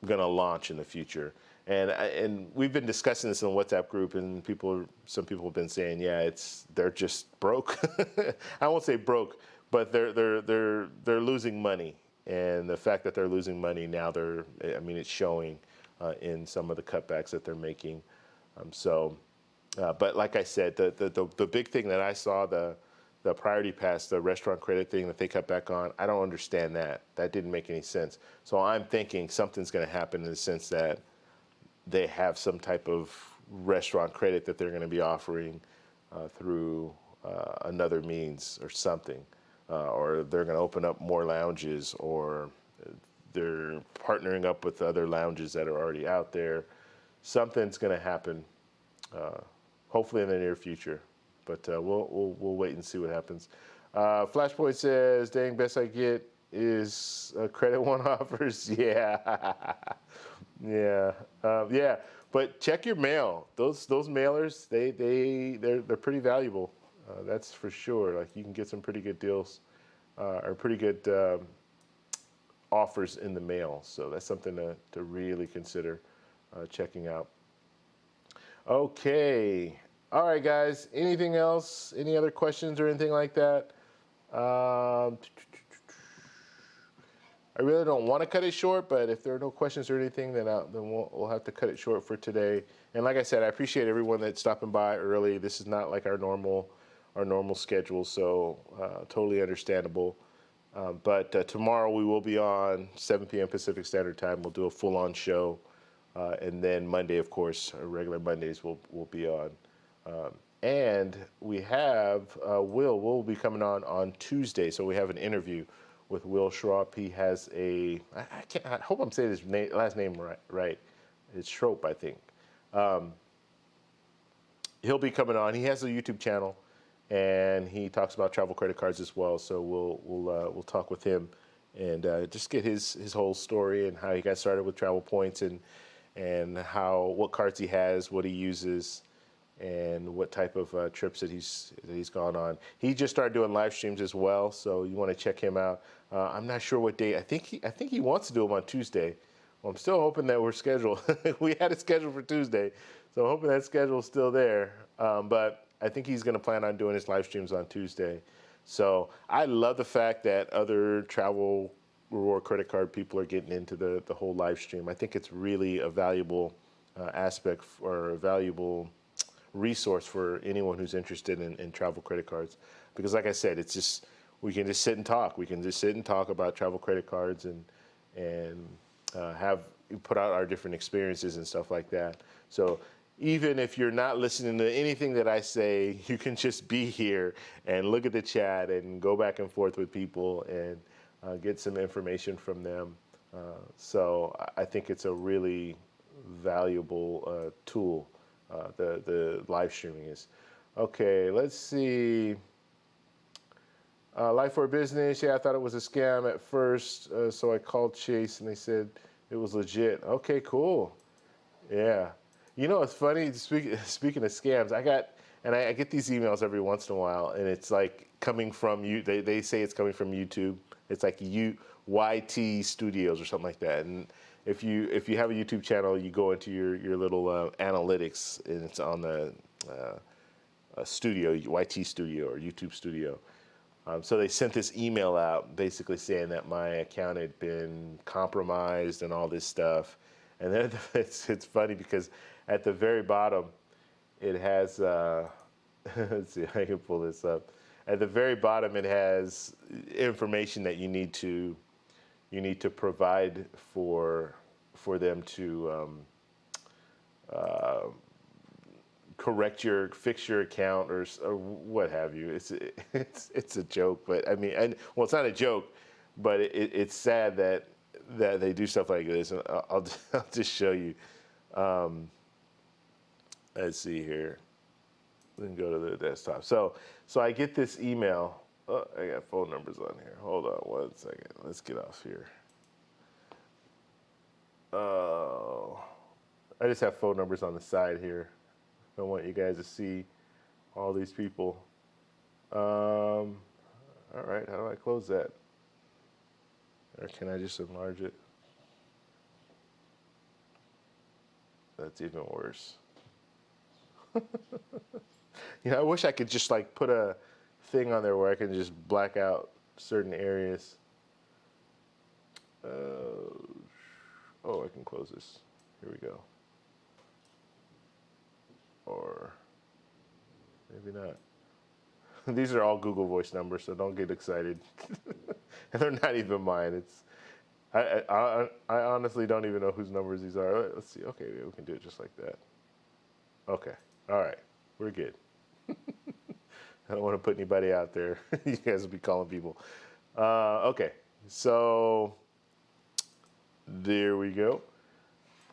going to launch in the future. And we've been discussing this in the WhatsApp group, and some people have been saying, yeah, they're just broke. I won't say broke, but they're losing money, and the fact that they're losing money now, it's showing in some of the cutbacks that they're making. But like I said, the big thing that I saw, the Priority Pass, the restaurant credit thing that they cut back on, I don't understand that. That didn't make any sense. So I'm thinking something's going to happen in the sense that they have some type of restaurant credit that they're going to be offering through another means or something. Or they're going to open up more lounges, or they're partnering up with other lounges that are already out there. Something's going to happen, hopefully in the near future. But we'll wait and see what happens. Flashpoint says, dang, best I get is credit one offers. Yeah. Yeah. But check your mail. Those mailers, they're pretty valuable. That's for sure. Like, you can get some pretty good deals or pretty good offers in the mail. So that's something to really consider checking out. Okay. All right, guys. Anything else? Any other questions or anything like that? I really don't want to cut it short, but if there are no questions or anything, then we'll have to cut it short for today. And like I said, I appreciate everyone that's stopping by early. This is not like our normal schedule, so totally understandable. But tomorrow we will be on 7 p.m. Pacific Standard Time. We'll do a full-on show, and then Monday, of course, our regular Mondays will be on. And we have Will be coming on Tuesday, so we have an interview with Will Schroep. He has I hope I'm saying his last name right. It's Schroep, I think. He'll be coming on. He has a YouTube channel, and he talks about travel credit cards as well. So we'll talk with him and just get his whole story and how he got started with travel points and what cards he has, what he uses, and what type of trips that he's gone on. He just started doing live streams as well, so you want to check him out. I'm not sure what day. I think he wants to do them on Tuesday. Well, I'm still hoping that we're scheduled. We had it scheduled for Tuesday, so I'm hoping that schedule's still there. But I think he's going to plan on doing his live streams on Tuesday. So I love the fact that other travel reward credit card people are getting into the whole live stream. I think it's really a valuable aspect or a valuable resource for anyone who's interested in travel credit cards, because like I said, it's just, we can just sit and talk. We can just sit and talk about travel credit cards and put out our different experiences and stuff like that. So even if you're not listening to anything that I say, you can just be here and look at the chat and go back and forth with people and get some information from them. So I think it's a really valuable tool. The live streaming is. Okay, let's see. Life for Business. Yeah, I thought it was a scam at first, so I called Chase and they said it was legit. Okay, cool. Yeah. You know, it's funny, speaking of scams, I get these emails every once in a while, and it's like coming from you. They say it's coming from YouTube. It's like YT Studios or something like that. if you have a YouTube channel, you go into your little analytics, and it's on the studio, YT Studio or YouTube Studio. So they sent this email out basically saying that my account had been compromised and all this stuff. And then it's funny because at the very bottom, it has, let's see if I can pull this up. At the very bottom, it has information that you need to provide for them to fix your account or what have you. It's a joke, but I mean, well, it's not a joke, but it's sad that they do stuff like this. And I'll just show you. Let's see here. We can go to the desktop. So I get this email. Oh, I got phone numbers on here. Hold on 1 second. Let's get off here. Oh, I just have phone numbers on the side here. I want you guys to see all these people. All right, how do I close that? Or can I just enlarge it? That's even worse. You know, I wish I could just like put a thing on there where I can just black out certain areas. Oh, I can close this. Here we go. Or maybe not. These are all Google Voice numbers, so don't get excited. And they're not even mine. I honestly don't even know whose numbers these are. Let's see. Okay, we can do it just like that. Okay. All right. We're good. I don't want to put anybody out there. You guys will be calling people. Okay. So there we go.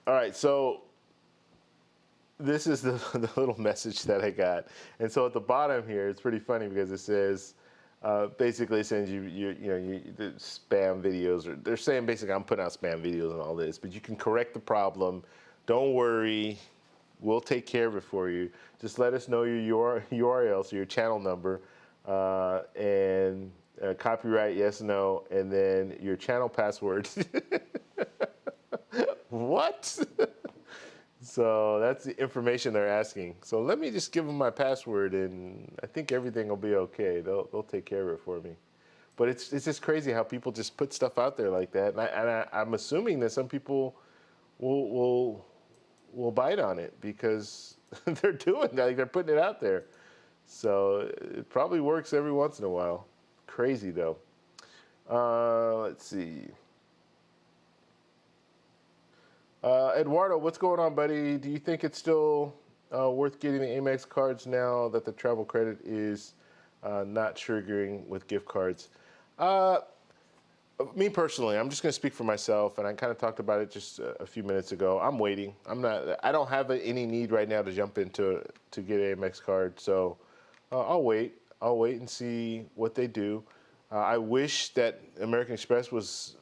All right. So this is the little message that I got. And so at the bottom here, it's pretty funny because it says, basically it sends you the spam videos, or they're saying basically I'm putting out spam videos and all this, but you can correct the problem. Don't worry. We'll take care of it for you. Just let us know your URL, so your channel number, and copyright, yes, no, and then your channel password. What? So that's the information they're asking. So let me just give them my password, and I think everything will be okay. They'll take care of it for me. But it's just crazy how people just put stuff out there like that, and I'm assuming that some people will bite on it because they're doing that. Like, they're putting it out there. So it probably works every once in a while. Crazy though. Let's see. Eduardo, what's going on, buddy? Do you think it's still worth getting the Amex cards now that the travel credit is not triggering with gift cards? Me personally, I'm just going to speak for myself, and I kind of talked about it just a few minutes ago. I'm waiting. I don't have any need right now to jump into to get an Amex card, so I'll wait. I'll wait and see what they do. I wish that American Express was,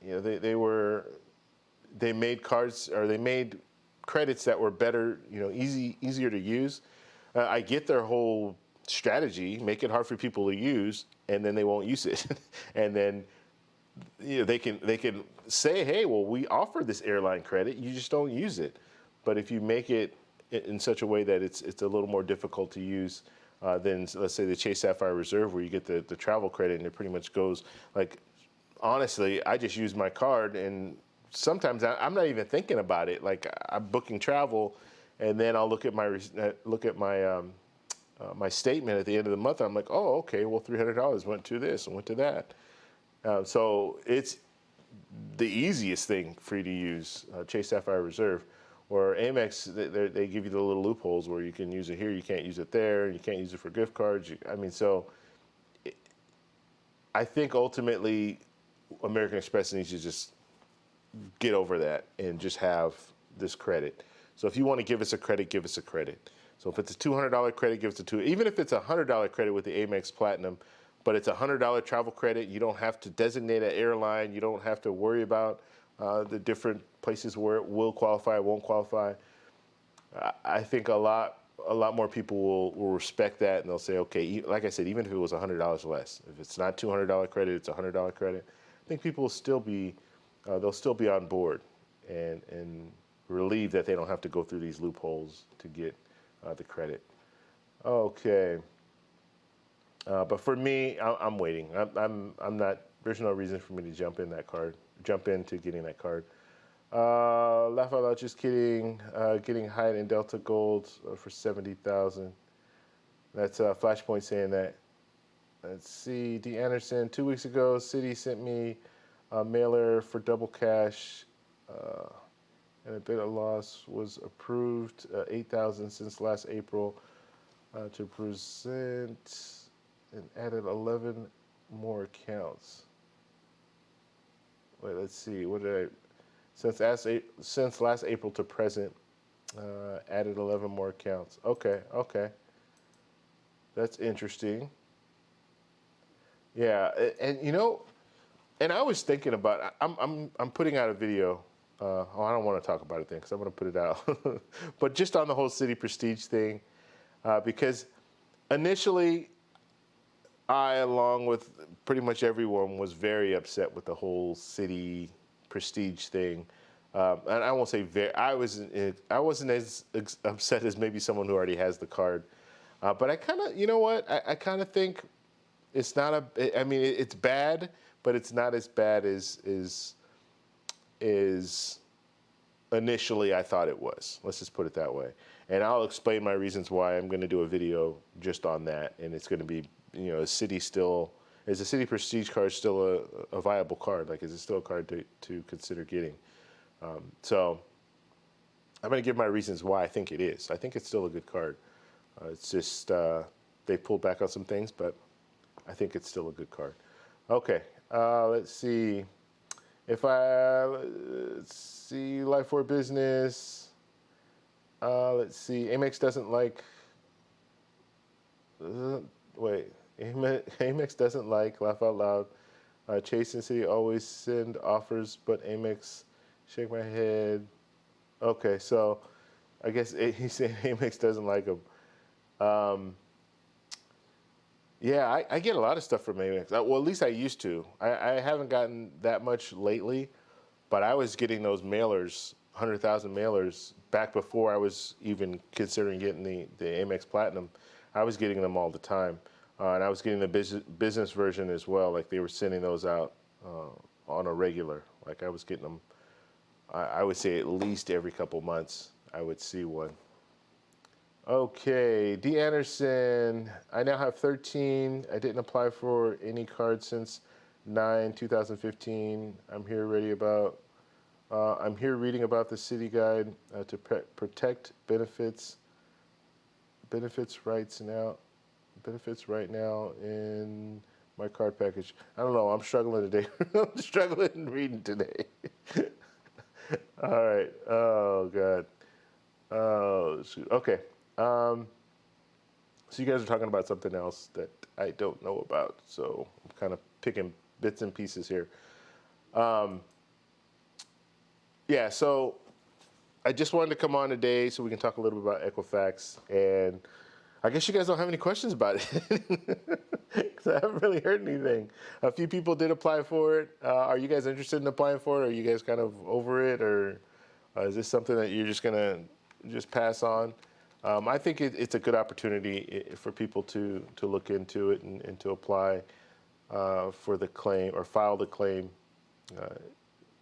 they made cards, or they made credits that were better, easier to use. I get their whole strategy: make it hard for people to use, and then they won't use it, and then they can say, hey, well, we offer this airline credit, you just don't use it. But if you make it in such a way that it's a little more difficult to use than, let's say, the Chase Sapphire Reserve, where you get the travel credit, and it pretty much goes, like, honestly, I just use my card, and sometimes I'm not even thinking about it. Like, I'm booking travel, and then I'll look at my my statement at the end of the month. And I'm like, oh, okay, well, $300 went to this and went to that. So it's the easiest thing for you to use, Chase Sapphire Reserve. Or Amex, they give you the little loopholes where you can use it here, you can't use it there, and you can't use it for gift cards. I think ultimately American Express needs to just get over that and just have this credit. So if you want to give us a credit, give us a credit. So if it's a $200 credit, give us a $200. Even if it's a $100 credit with the Amex Platinum, but it's a $100 travel credit, you don't have to designate an airline. You don't have to worry about the different places where it will qualify, won't qualify. I think a lot more people will respect that, and they'll say, okay, like I said, even if it was $100 less, if it's not $200 credit, it's a $100 credit. I think people will still be, they'll still be on board. and relieved that they don't have to go through these loopholes to get the credit. Okay. But for me, I'm waiting. I'm not. There's no reason for me to jump into getting that card. Laugh out loud, just kidding. Getting Hyatt and Delta Gold for 70,000. That's Flashpoint saying that. Let's see, D. Anderson. 2 weeks ago, Citi sent me a mailer for double cash, and a bit of loss was approved. 8,000 since last April to present, and added 11 more accounts. Wait, let's see. What did I? Since last April to present, added 11 more accounts. Okay, okay, that's interesting. Yeah, and you know, and I was thinking about. I'm putting out a video. I don't want to talk about it then because I'm going to put it out. But just on the whole Citi Prestige thing, because initially, I, along with pretty much everyone, was very upset with the whole Citi Prestige thing. And I won't say very. I wasn't as upset as maybe someone who already has the card. But I kind of, you know what? I kind of think it's not a. I mean, it's bad, but it's not as bad as initially I thought it was. Let's just put it that way. And I'll explain my reasons why. I'm going to do a video just on that, and it's going to be, you know, is the Citi Prestige card still a viable card? Like, is it still a card to consider getting? So I'm going to give my reasons why I think it is. I think it's still a good card. It's just they pulled back on some things, but I think it's still a good card. Okay, let's see. Let's see, Life for Business. Let's see, Amex doesn't like. Amex doesn't like. Laugh out loud. Chase and Citi always send offers, but Amex. Shake my head. Okay, so I guess he's saying Amex doesn't like him. Yeah, I get a lot of stuff from Amex. Well, at least I used to. I haven't gotten that much lately, but I was getting those mailers, 100,000 mailers, back before I was even considering getting the Amex Platinum. I was getting them all the time. And I was getting the business version as well. Like, they were sending those out on a regular. Like, I was getting them, I would say at least every couple months, I would see one. Okay, D. Anderson, I now have 13. I didn't apply for any card since 9/2015. I'm here reading about the Citi Guide to protect benefits right now in my card package. I don't know. I'm struggling today. I'm struggling reading today. All right. Oh God. Oh shoot. Okay. So you guys are talking about something else that I don't know about. So I'm kind of picking bits and pieces here. Yeah. So I just wanted to come on today so we can talk a little bit about Equifax, and I guess you guys don't have any questions about it because I haven't really heard anything. A few people did apply for it. Are you guys interested in applying for it? Are you guys kind of over it, or is this something that you're just gonna pass on? I think it's a good opportunity for people to look into it and to apply for the claim or file the claim,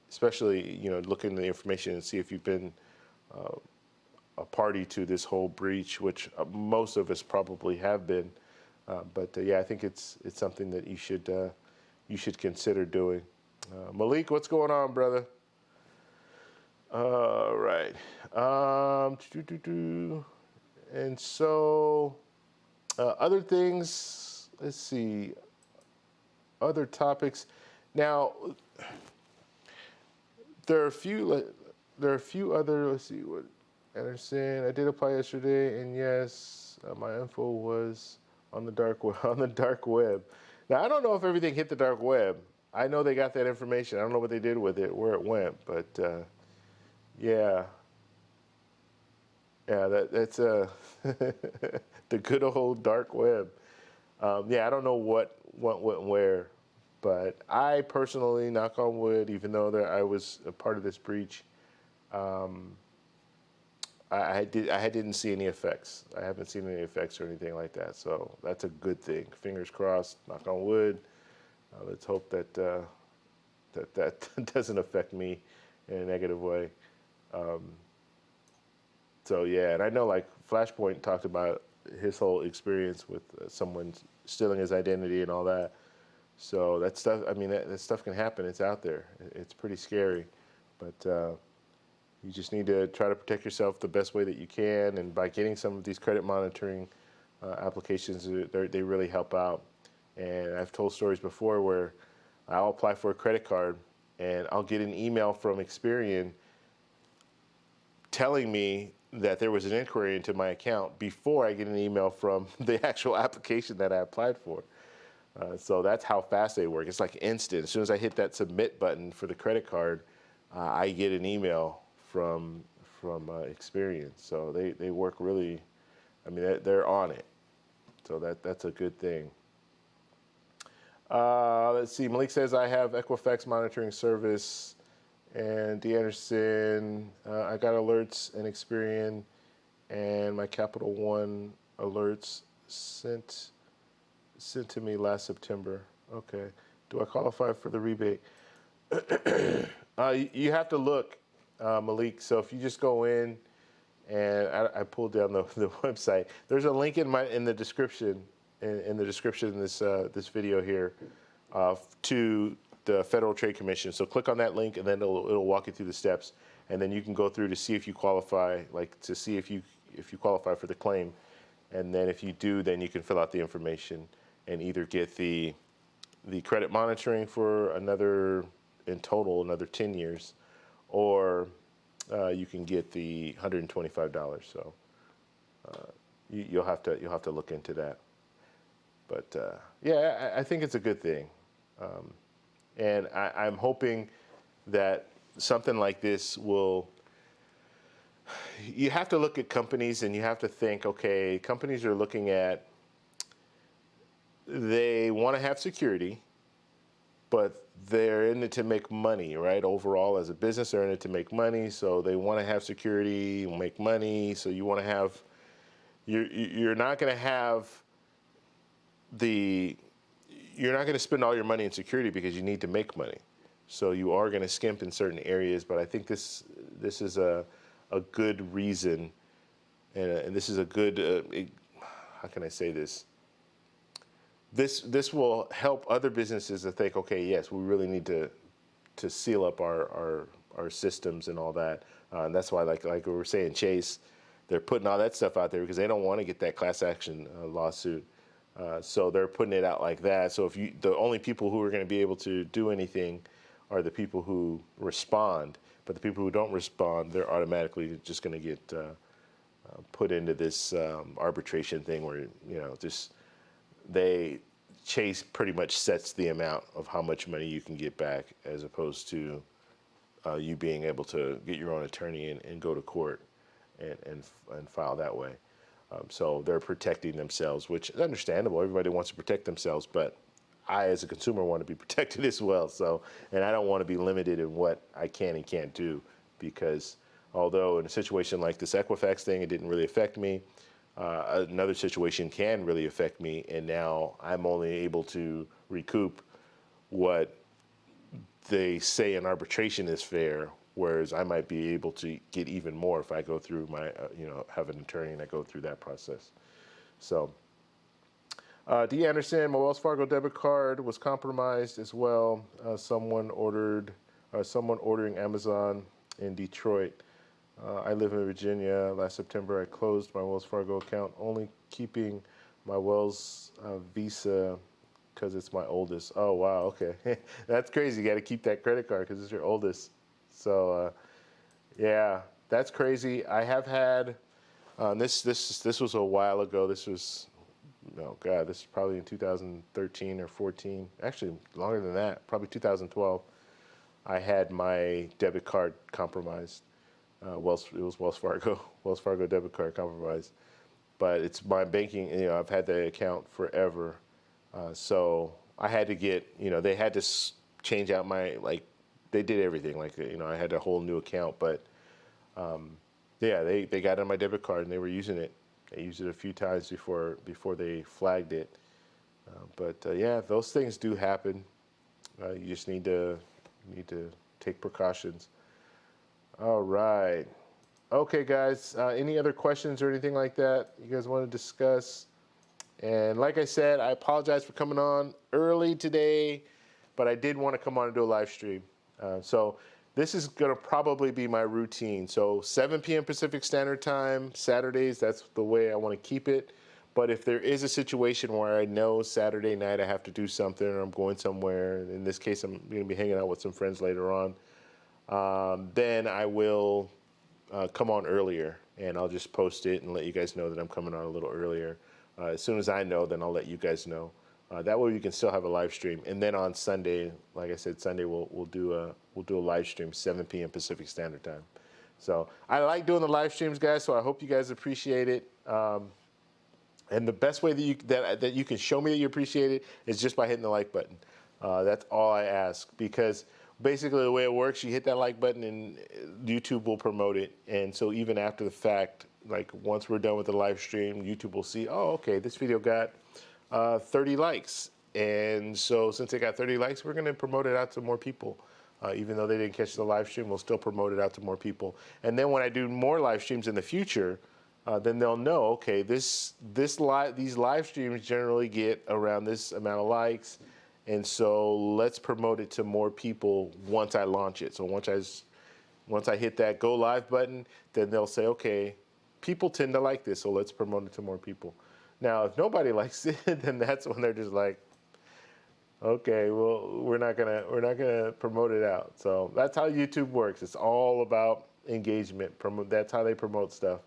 especially, you know, look into the information and see if you've been a party to this whole breach, which most of us probably have been. But yeah, I think it's something that you should consider doing. Malik, what's going on, brother? All right. And so other things. Let's see. Other topics. Now, there are a few other. Let's see what. Anderson, I did apply yesterday, and yes, my info was on the dark web. Now, I don't know if everything hit the dark web. I know they got that information. I don't know what they did with it, where it went, but yeah, that's the good old dark web. Yeah, I don't know what went where, but I personally, knock on wood, even though I was a part of this breach, I didn't see any effects. I haven't seen any effects or anything like that. So that's a good thing. Fingers crossed. Knock on wood. Let's hope that that doesn't affect me in a negative way. So yeah, and I know like Flashpoint talked about his whole experience with someone stealing his identity and all that. So that stuff, I mean, that stuff can happen. It's out there. It's pretty scary, but you just need to try to protect yourself the best way that you can. And by getting some of these credit monitoring applications, they really help out. And I've told stories before where I'll apply for a credit card and I'll get an email from Experian telling me that there was an inquiry into my account before I get an email from the actual application that I applied for. So that's how fast they work. It's like instant. As soon as I hit that submit button for the credit card, I get an email from Experian. So they work really. I mean, they're on it. So that's a good thing. Let's see. Malik says I have Equifax monitoring service, and D. Anderson, I got alerts and Experian, and my Capital One alerts sent to me last September. Okay. Do I qualify for the rebate? You have to look, Malik. So if you just go in, and I pulled down the website. There's a link in the description in the description in this video here to the Federal Trade Commission. So click on that link, and then it'll walk you through the steps, and then you can go through to see if you qualify, like to see if you qualify for the claim, and then if you do, then you can fill out the information and either get the credit monitoring for in total another 10 years, or you can get the $125. So you'll have to look into that. But yeah, I think it's a good thing, and I'm hoping that something like this will. You have to look at companies, and you have to think, okay, companies are looking at. They want to have security, but they're in it to make money, right? Overall, as a business, they're in it to make money, so they want to have security, make money. So you want to have. You're not going to have. You're not going to spend all your money in security because you need to make money. So you are going to skimp in certain areas, but I think this is a good reason, and this is a good. How can I say this? This will help other businesses to think, okay, yes, we really need to seal up our systems and all that. And that's why, like we were saying, Chase, they're putting all that stuff out there because they don't want to get that class action lawsuit. So they're putting it out like that. So the only people who are going to be able to do anything are the people who respond. But the people who don't respond, they're automatically just going to get put into this arbitration thing where Chase pretty much sets the amount of how much money you can get back, as opposed to you being able to get your own attorney and go to court and file that way. So they're protecting themselves, which is understandable. Everybody wants to protect themselves, but I, as a consumer, want to be protected as well. So, and I don't want to be limited in what I can and can't do, because although in a situation like this Equifax thing, it didn't really affect me, another situation can really affect me, and now I'm only able to recoup what they say in arbitration is fair, whereas I might be able to get even more if I go through my, have an attorney and I go through that process. So, D. Anderson, my Wells Fargo debit card was compromised as well. Someone ordering Amazon in Detroit. I live in Virginia. Last September, I closed my Wells Fargo account, only keeping my Wells Visa because it's my oldest. Oh, wow, okay. That's crazy. You got to keep that credit card because it's your oldest. So, yeah, that's crazy. I have had, this was a while ago. This was, oh, God, this is probably in 2013 or 14. Actually, longer than that, probably 2012. I had my debit card compromised. It was Wells Fargo debit card compromised. But it's my banking, I've had the account forever. So I had to get, they had to change out my, they did everything. I had a whole new account, but Yeah, they got on my debit card and they were using it. They used it a few times before they flagged it. But yeah, those things do happen. You just need to take precautions. All right. Okay, guys. Any other questions or anything like that you guys want to discuss? And like I said, I apologize for coming on early today, but I did want to come on and do a live stream. So this is going to probably be my routine. So 7 p.m. Pacific Standard Time, Saturdays, that's the way I want to keep it. But if there is a situation where I know Saturday night I have to do something or I'm going somewhere, in this case I'm going to be hanging out with some friends later on, then I will come on earlier and I'll just post it and let you guys know that I'm coming on a little earlier. As soon as I know, then I'll let you guys know. That way we can still have a live stream. And then on Sunday, like I said, Sunday we'll do a live stream 7 p.m. Pacific Standard Time. So I like doing the live streams, guys. So I hope you guys appreciate it. And the best way that you can show me that you appreciate it is just by hitting the like button. That's all I ask, because basically the way it works, you hit that like button and YouTube will promote it. And so even after the fact, like once we're done with the live stream, YouTube will see, oh, okay, this video got 30 likes. And so since it got 30 likes, we're going to promote it out to more people. Even though they didn't catch the live stream, we'll still promote it out to more people. And then when I do more live streams in the future, then they'll know, okay, these live streams generally get around this amount of likes, and so let's promote it to more people once I launch it. So once I hit that go live button, then they'll say, okay, people tend to like this, so let's promote it to more people. Now, if nobody likes it, then that's when they're just like, okay, well, we're not gonna promote it out. So that's how YouTube works. It's all about engagement. That's how they promote stuff.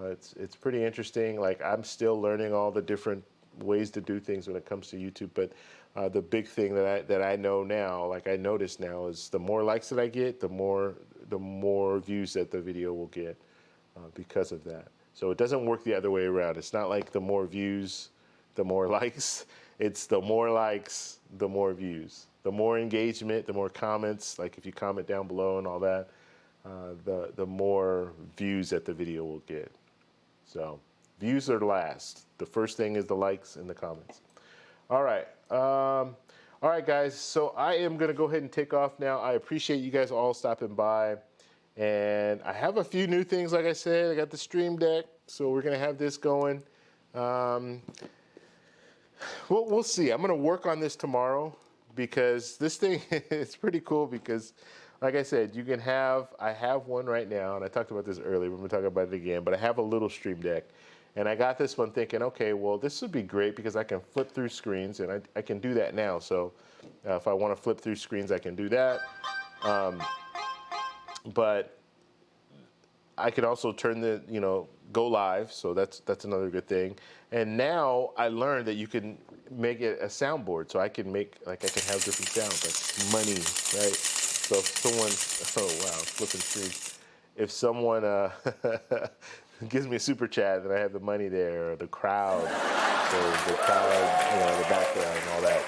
It's pretty interesting. Like, I'm still learning all the different ways to do things when it comes to YouTube. But the big thing that I know now, like I notice now, is the more likes that I get, the more views that the video will get because of that. So it doesn't work the other way around. It's not like the more views, the more likes. It's the more likes, the more views. The more engagement, the more comments. Like if you comment down below and all that, the more views that the video will get. So views are last. The first thing is the likes and the comments. All right. All right, guys. So I am going to go ahead and take off now. I appreciate you guys all stopping by. And I have a few new things, like I said. I got the Stream Deck, so we're going to have this going. We'll see. I'm going to work on this tomorrow because this thing is pretty cool because, like I said, I have one right now, and I talked about this earlier, we're going to talk about it again, but I have a little Stream Deck. And I got this one thinking, okay, well, this would be great because I can flip through screens, and I can do that now. So if I want to flip through screens, I can do that. But I could also turn go live, so that's another good thing. And now I learned that you can make it a soundboard, so I can have different sounds, like money, right? So if someone, oh wow, flipping screens. If someone gives me a super chat, then I have the money there, or the crowd, the crowd, the background and all that.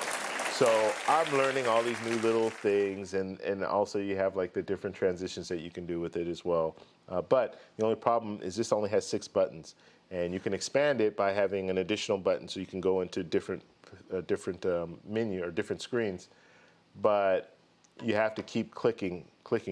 So I'm learning all these new little things, and also you have like the different transitions that you can do with it as well. But the only problem is this only has 6 buttons, and you can expand it by having an additional button, so you can go into different menu or different screens. But you have to keep clicking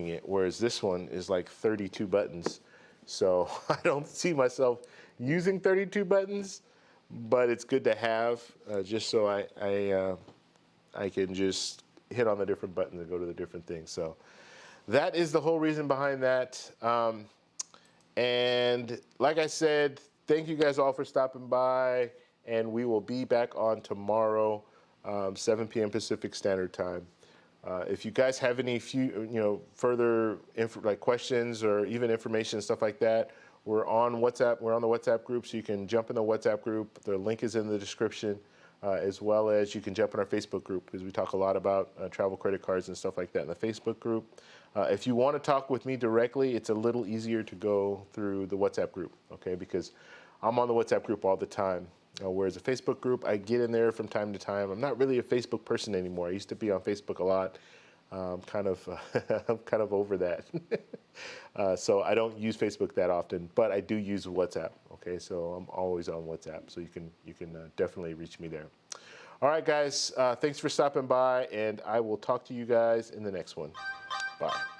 it, whereas this one is like 32 buttons. So I don't see myself using 32 buttons, but it's good to have just so I can just hit on the different buttons and go to the different things. So that is the whole reason behind that. And like I said, thank you guys all for stopping by, and we will be back on tomorrow, 7 p.m. Pacific Standard Time. If you guys have any further questions or even information and stuff like that, we're on WhatsApp. We're on the WhatsApp group, so you can jump in the WhatsApp group. The link is in the description, as well as you can jump in our Facebook group, because we talk a lot about travel credit cards and stuff like that in the Facebook group. If you want to talk with me directly, it's a little easier to go through the WhatsApp group, okay? Because I'm on the WhatsApp group all the time. Whereas a Facebook group, I get in there from time to time. I'm not really a Facebook person anymore. I used to be on Facebook a lot. kind of I'm kind of over that. So I don't use Facebook that often, but I do use WhatsApp. Okay, so I'm always on WhatsApp, so you can definitely reach me there. All right, guys, thanks for stopping by, and I will talk to you guys in the next one. Bye.